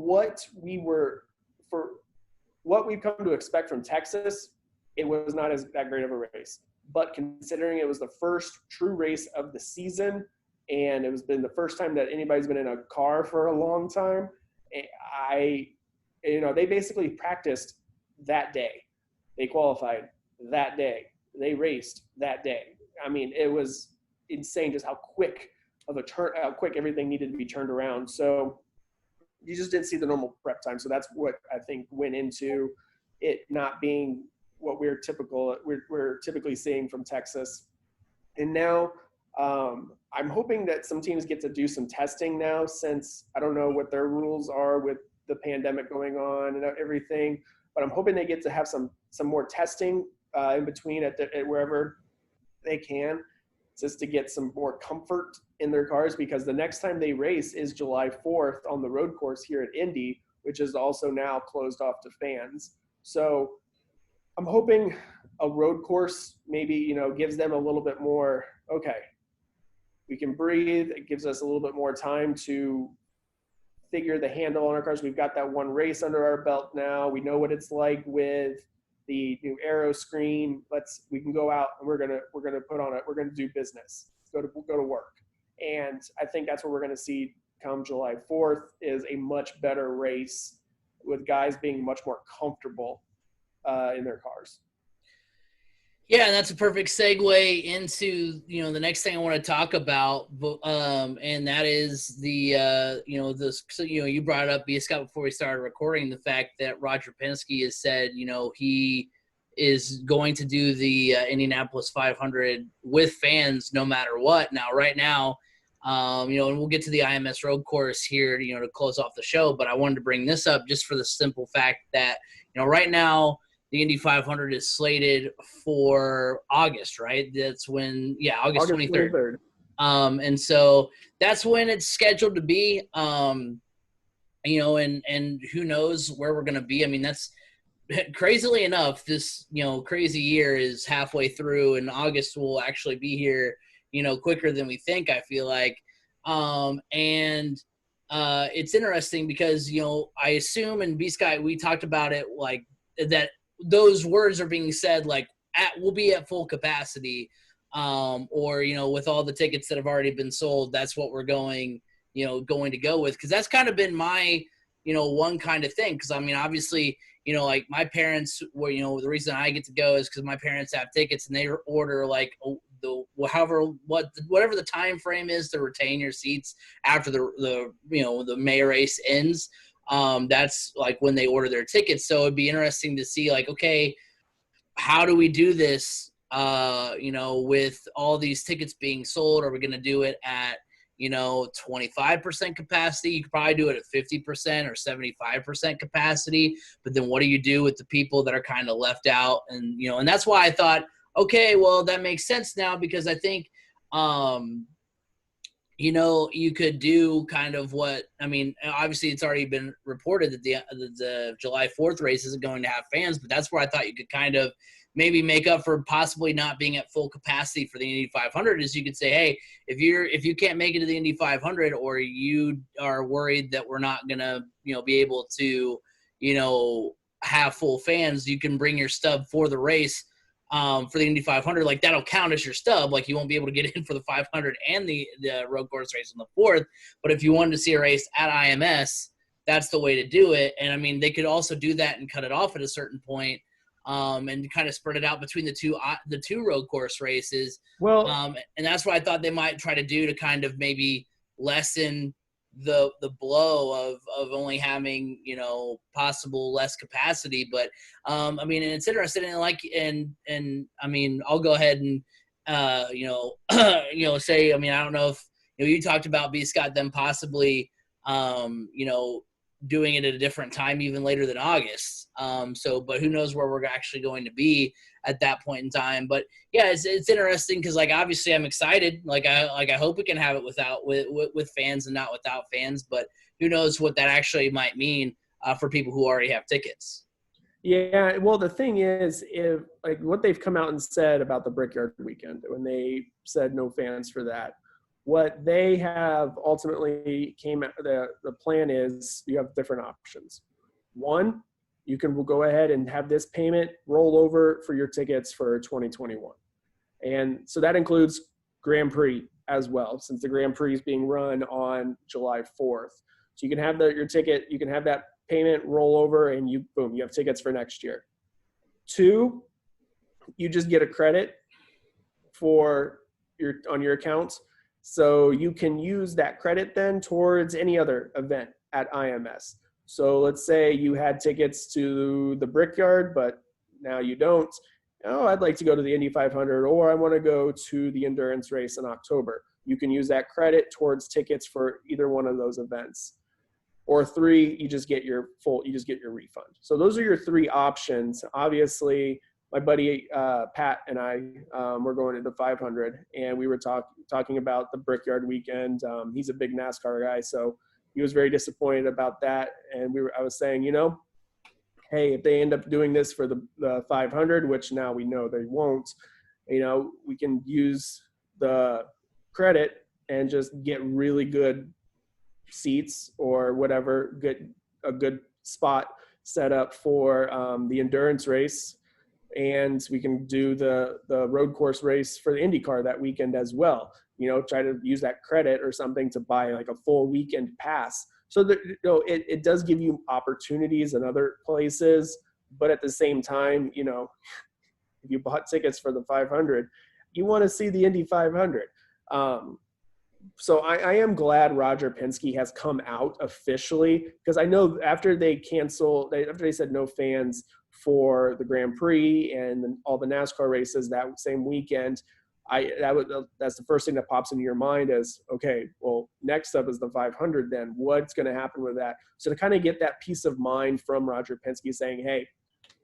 what we've come to expect from Texas, it was not that great of a race. But considering it was the first true race of the season, and been the first time that anybody's been in a car for a long time, they basically practiced that day. They qualified that day. They raced that day. I mean, it was insane just how quick everything needed to be turned around. So you just didn't see the normal prep time. So that's what I think went into it not being what we're typically seeing from Texas. And now I'm hoping that some teams get to do some testing now, since I don't know what their rules are with the pandemic going on and everything, but I'm hoping they get to have some more testing in between at wherever they can, just to get some more comfort in their cars, because the next time they race is July 4th on the road course here at Indy, which is also now closed off to fans. So I'm hoping a road course maybe, gives them a little bit more, okay, we can breathe. It gives us a little bit more time to figure the handle on our cars. We've got that one race under our belt now. We know what it's like with the new aero screen. We can go out and we're gonna do business. Go to work. And I think that's what we're gonna see come July 4th, is a much better race with guys being much more comfortable in their cars. Yeah, and that's a perfect segue into, the next thing I want to talk about, and that is you brought up, B. Scott, before we started recording, the fact that Roger Penske has said, he is going to do the Indianapolis 500 with fans no matter what. Now, right now, and we'll get to the IMS road course here, to close off the show, but I wanted to bring this up just for the simple fact that, right now, the Indy 500 is slated for August, right? That's when, August 23rd. And so that's when it's scheduled to be, and who knows where we're going to be. I mean, that's crazily enough, this, crazy year is halfway through, and August will actually be here, quicker than we think, I feel like. It's interesting because, I assume, and B. Sky, we talked about it, like that, those words are being said like we'll be at full capacity, or with all the tickets that have already been sold, that's what we're going to go with, because that's kind of been my one kind of thing, because I mean, obviously, like my parents were, the reason I get to go is because my parents have tickets and they order like whatever the time frame is to retain your seats after the May race ends. That's like when they order their tickets. So it'd be interesting to see like, okay, how do we do this with all these tickets being sold, are we going to do it at 25% capacity? You could probably do it at 50% or 75% capacity. But then what do you do with the people that are kind of left out? And that's why I thought, okay, well, that makes sense now, because I think, you could do kind of what, I mean, obviously it's already been reported that the July 4th race isn't going to have fans, but that's where I thought you could kind of maybe make up for possibly not being at full capacity for the Indy 500. Is you could say, hey, if you can't make it to the Indy 500, or you are worried that we're not going to, be able to, have full fans, you can bring your stub for the race. For the Indy 500, like that'll count as your stub. Like you won't be able to get in for the 500 and the road course race on the 4th. But if you wanted to see a race at IMS, that's the way to do it. And I mean, they could also do that and cut it off at a certain point, and kind of spread it out between the two road course races. Well, and that's what I thought they might try to do to kind of maybe lessen the blow of only having possible less capacity. But I mean, and it's interesting, and I mean, I'll go ahead and say, I mean, I don't know if you talked about B. Scott them possibly doing it at a different time even later than August. But who knows where we're actually going to be at that point in time. But yeah, it's interesting because obviously I'm excited. I hope we can have it with fans and not without fans, but who knows what that actually might mean for people who already have tickets. Yeah, well, the thing is, if what they've come out and said about the Brickyard weekend, when they said no fans for that, what they have ultimately the plan is you have different options. One, you can go ahead and have this payment roll over for your tickets for 2021. And so that includes Grand Prix as well, since the Grand Prix is being run on July 4th. So you can have your ticket, you can have that payment roll over, and you have tickets for next year. Two, you just get a credit on your accounts. So you can use that credit then towards any other event at IMS. So let's say you had tickets to the Brickyard, but now you don't. Oh, I'd like to go to the Indy 500, or I want to go to the endurance race in October. You can use that credit towards tickets for either one of those events. Or three, you just get your refund. So those are your three options. Obviously, my buddy Pat and I were going to the 500, and we were talking about the Brickyard weekend. He's a big NASCAR guy, so he was very disappointed about that. And I was saying, hey, if they end up doing this for the 500, which now we know they won't, we can use the credit and just get really good seats or whatever, get a good spot set up for the endurance race. And we can do the road course race for the IndyCar that weekend as well. Try to use that credit or something to buy like a full weekend pass. So that, it does give you opportunities in other places, but at the same time, if you bought tickets for the 500, you want to see the Indy 500. So I am glad Roger Penske has come out officially, because I know after they said no fans for the Grand Prix and all the NASCAR races that same weekend, that's the first thing that pops into your mind is, okay, well, next up is the 500 then. What's going to happen with that? So to kind of get that peace of mind from Roger Penske saying, hey,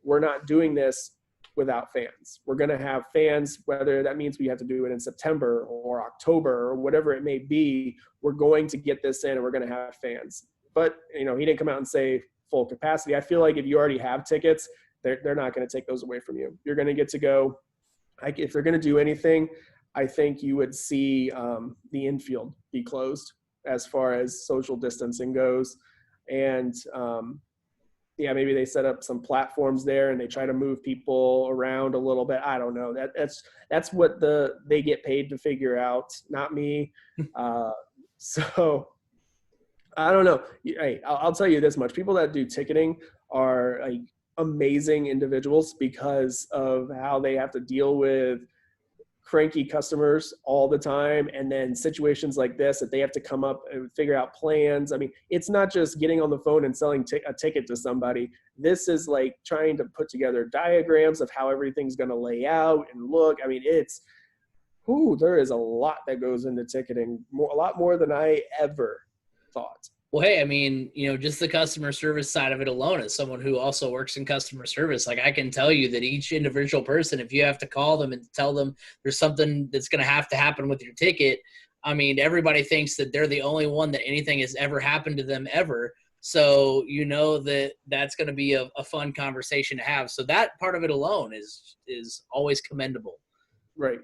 we're not doing this without fans. We're going to have fans, whether that means we have to do it in September or October or whatever it may be. We're going to get this in and we're going to have fans. But, he didn't come out and say full capacity. I feel like if you already have tickets, they're not going to take those away from you. You're going to get to go. If they're going to do anything, I think you would see the infield be closed as far as social distancing goes. And, maybe they set up some platforms there and they try to move people around a little bit. I don't know. That's what they get paid to figure out, not me. So I don't know. Hey, I'll tell you this much. People that do ticketing are amazing individuals because of how they have to deal with cranky customers all the time, and then situations like this that they have to come up and figure out plans. I mean, it's not just getting on the phone and selling a ticket to somebody. This is like trying to put together diagrams of how everything's going to lay out and look. I mean, there is a lot that goes into ticketing, a lot more than I ever thought. Well, hey, I mean, just the customer service side of it alone, as someone who also works in customer service, like I can tell you that each individual person, if you have to call them and tell them there's something that's going to happen with your ticket, I mean, everybody thinks that they're the only one that anything has ever happened to them ever. So that's going to be a fun conversation to have. So that part of it alone is always commendable. Right.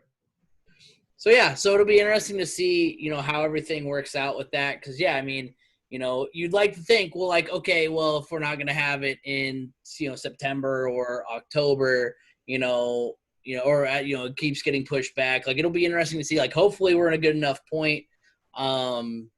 So, yeah, so it'll be interesting to see, how everything works out with that. Because, yeah, I mean, you'd like to think, well, like, okay, well, if we're not going to have it in, September or October, or, it keeps getting pushed back. Like, it'll be interesting to see, like, hopefully we're in a good enough point, come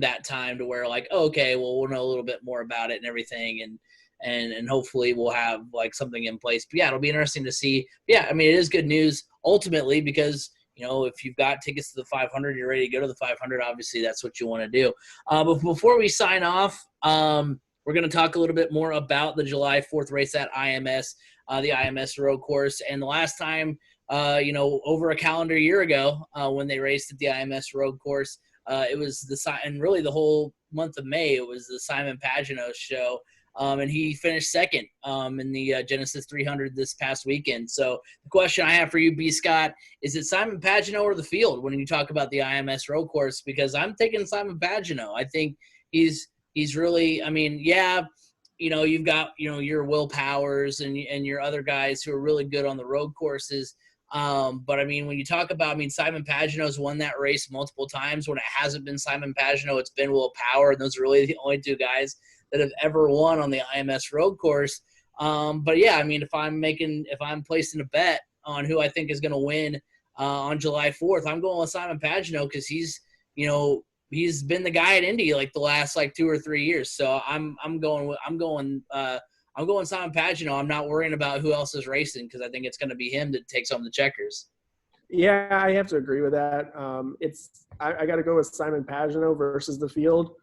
that time to where, like, okay, well, we'll know a little bit more about it and everything. And hopefully we'll have, like, something in place. But, yeah, it'll be interesting to see. Yeah, I mean, it is good news ultimately because – if you've got tickets to the 500, you're ready to go to the 500. Obviously, that's what you want to do. But before we sign off, we're going to talk a little bit more about the July 4th race at IMS, the IMS road course. And the last time, over a calendar year ago, when they raced at the IMS road course, it was and really the whole month of May, it was the Simon Pagenaud show. And he finished second in the Genesis 300 this past weekend. So the question I have for you, B. Scott, is it Simon Pagenaud or the field when you talk about the IMS road course? Because I'm taking Simon Pagenaud. I think he's really – I mean, yeah, you've got, your Will Powers and your other guys who are really good on the road courses. But, I mean, when you talk about – Simon Pagenaud's won that race multiple times. When it hasn't been Simon Pagenaud, it's been Will Power, and those are really the only two guys – that have ever won on the IMS road course. But yeah, I mean, if I'm placing a bet on who I think is going to win on July 4th, I'm going with Simon Pagenaud because he's been the guy at Indy like the last 2 or 3 years. So I'm going Simon Pagenaud. I'm not worrying about who else is racing because I think it's going to be him that takes home the checkers. Yeah, I have to agree with that. I got to go with Simon Pagenaud versus the field.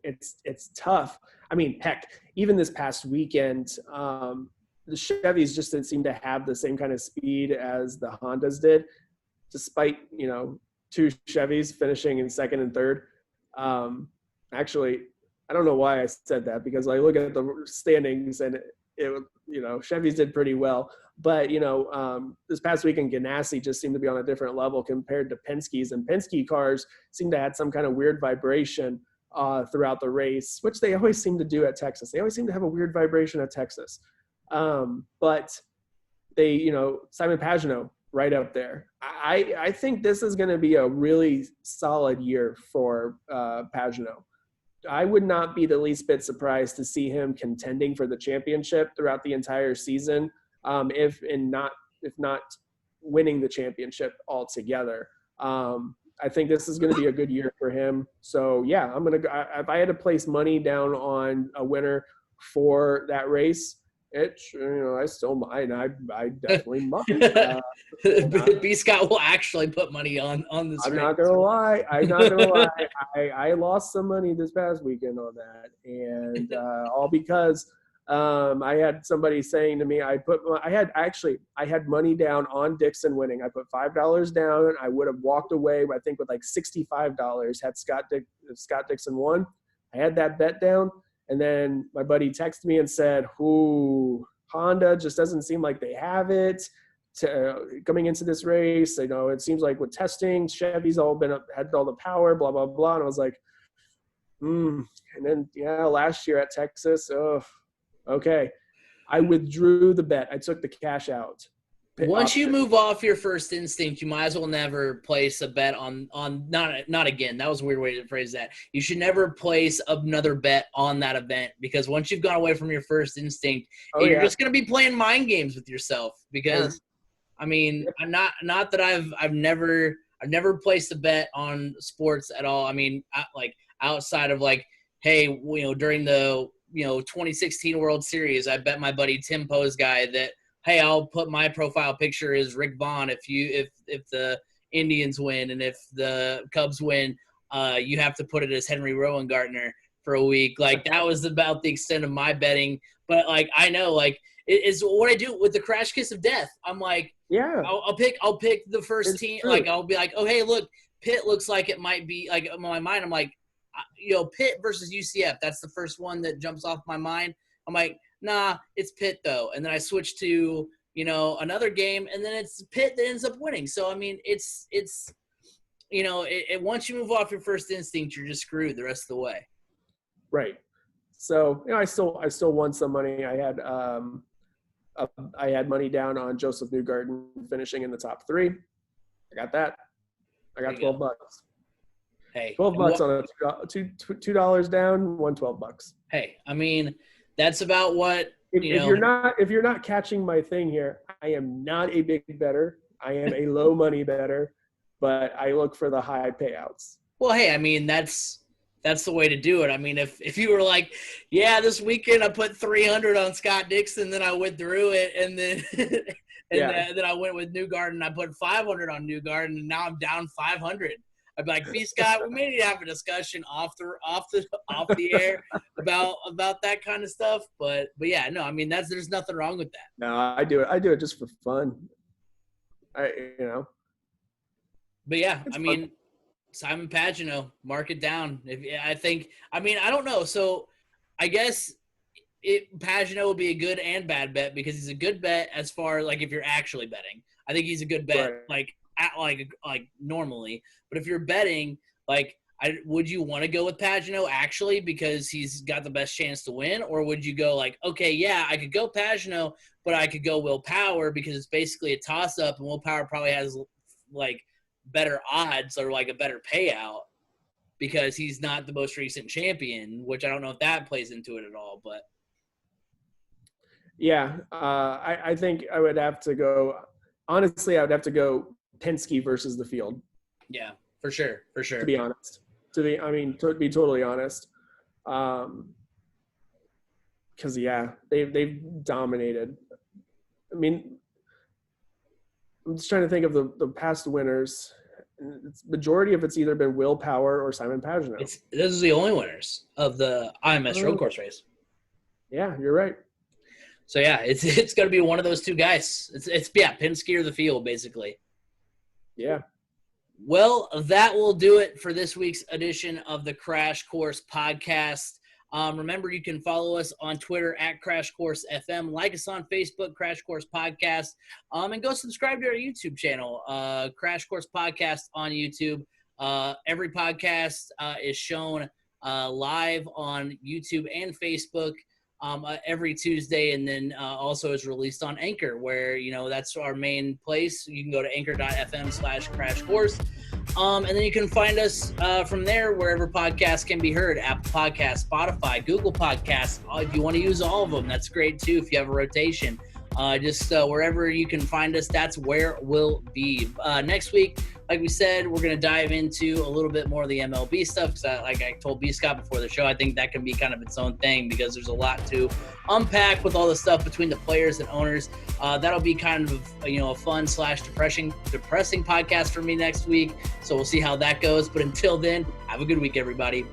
It's tough. I mean, heck, even this past weekend, the Chevys just didn't seem to have the same kind of speed as the Hondas did, despite, two Chevys finishing in second and third. Actually, I don't know why I said that because I look at the standings and Chevys did pretty well. But, this past weekend, Ganassi just seemed to be on a different level compared to Penske's. And Penske cars seemed to have some kind of weird vibration throughout the race, which they always seem to do at Texas. They always seem to have a weird vibration at Texas. But they, Simon Pagenaud right up there. I think this is going to be a really solid year for Pagenaud. I would not be the least bit surprised to see him contending for the championship throughout the entire season. If not winning the championship altogether. I think this is going to be a good year for him. So yeah, if I had to place money down on a winner for that race, I definitely might. B. Scott will actually put money on this. I'm not gonna lie. I lost some money this past weekend on that, and all because I had somebody saying to me, I had money down on Dixon winning. I put $5 down. I would have walked away, I think, with like $65 had Scott Dixon won. I had that bet down. And then my buddy texted me and said, Honda just doesn't seem like they have it coming into this race. It seems like with testing, Chevy's had all the power, blah, blah, blah. And I was like, And then, last year at Texas, okay. I withdrew the bet. I took the cash out. Once you move off your first instinct, you might as well never place a bet on not again. That was a weird way to phrase that. You should never place another bet on that event because once you've gone away from your first instinct, you're just going to be playing mind games with yourself. Because, I mean, not that I've never placed a bet on sports at all. I mean, outside of hey, during the 2016 World Series, I bet my buddy Tim Poe's guy that hey, I'll put my profile picture as Rick Vaughn if the Indians win, and if the Cubs win, you have to put it as Henry Rowengartner for a week. Like, that was about the extent of my betting. But like, I know, like, it's what I do with the Crash Kiss of Death. I'm like, Yeah, I'll pick the first team. True. Like, I'll be like, oh, hey, look, Pitt looks like it might be, like, in my mind, I'm like, Pitt versus UCF. That's the first one that jumps off my mind. I'm like, nah, it's Pitt though. And then I switch to, another game, and then it's Pitt that ends up winning. So, I mean, it's once you move off your first instinct, you're just screwed the rest of the way. Right. So, I still won some money. I had money down on Joseph Newgarden finishing in the top 3. I got that. I got $12. Hey, $12 on a $2 down, won $12. Hey, I mean, that's about what if you're not catching my thing here, I am not a big bettor. I am a low money bettor, but I look for the high payouts. Well, hey, I mean, that's the way to do it. I mean, if you were like, yeah, this weekend I put 300 on Scott Dixon, then I went through it, and then then I went with Newgarden. I put 500 on Newgarden, and now I'm down 500. I'd be like, Scott, we may need to have a discussion off the air about that kind of stuff. But yeah, no, I mean, there's nothing wrong with that. No, I do it just for fun. But yeah, I mean, fun. Simon Pagino, mark it down. I don't know. So I guess Pagino will be a good and bad bet, because he's a good bet as far like if you're actually betting. I think he's a good bet, right, like normally. But if you're betting, like, would you want to go with Pagino actually because he's got the best chance to win, or would you go like, okay, yeah, I could go Pagino, but I could go Will Power because it's basically a toss up, and Will Power probably has like better odds or like a better payout because he's not the most recent champion, which I don't know if that plays into it at all. But yeah, I think I would have to go. Honestly, I would have to go Penske versus the field. Yeah, for sure. To be honest, to be totally honest, because they've dominated. I mean, I'm just trying to think of the past winners. Majority of it's either been Will Power or Simon Pagino. This is the only winners of the IMS road course race. Yeah, you're right. So yeah, it's going to be one of those two guys. It's Penske or the field, basically. Yeah. Well, that will do it for this week's edition of the Crash Course Podcast. Remember, you can follow us on Twitter at Crash Course FM. Like us on Facebook, Crash Course Podcast. And go subscribe to our YouTube channel, Crash Course Podcast on YouTube. Every podcast is shown live on YouTube and Facebook every Tuesday, and then also is released on Anchor, where that's our main place. You can go to anchor.fm/Crash Course. And then you can find us from there wherever podcasts can be heard: Apple Podcasts, Spotify, Google Podcasts. If you want to use all of them, that's great too if you have a rotation. Just wherever you can find us, that's where we'll be. Next week, like we said, we're going to dive into a little bit more of the MLB stuff, because like I told B. Scott before the show, I think that can be kind of its own thing, because there's a lot to unpack with all the stuff between the players and owners. That'll be kind of a fun / depressing podcast for me next week, so we'll see how that goes. But until then, have a good week, everybody.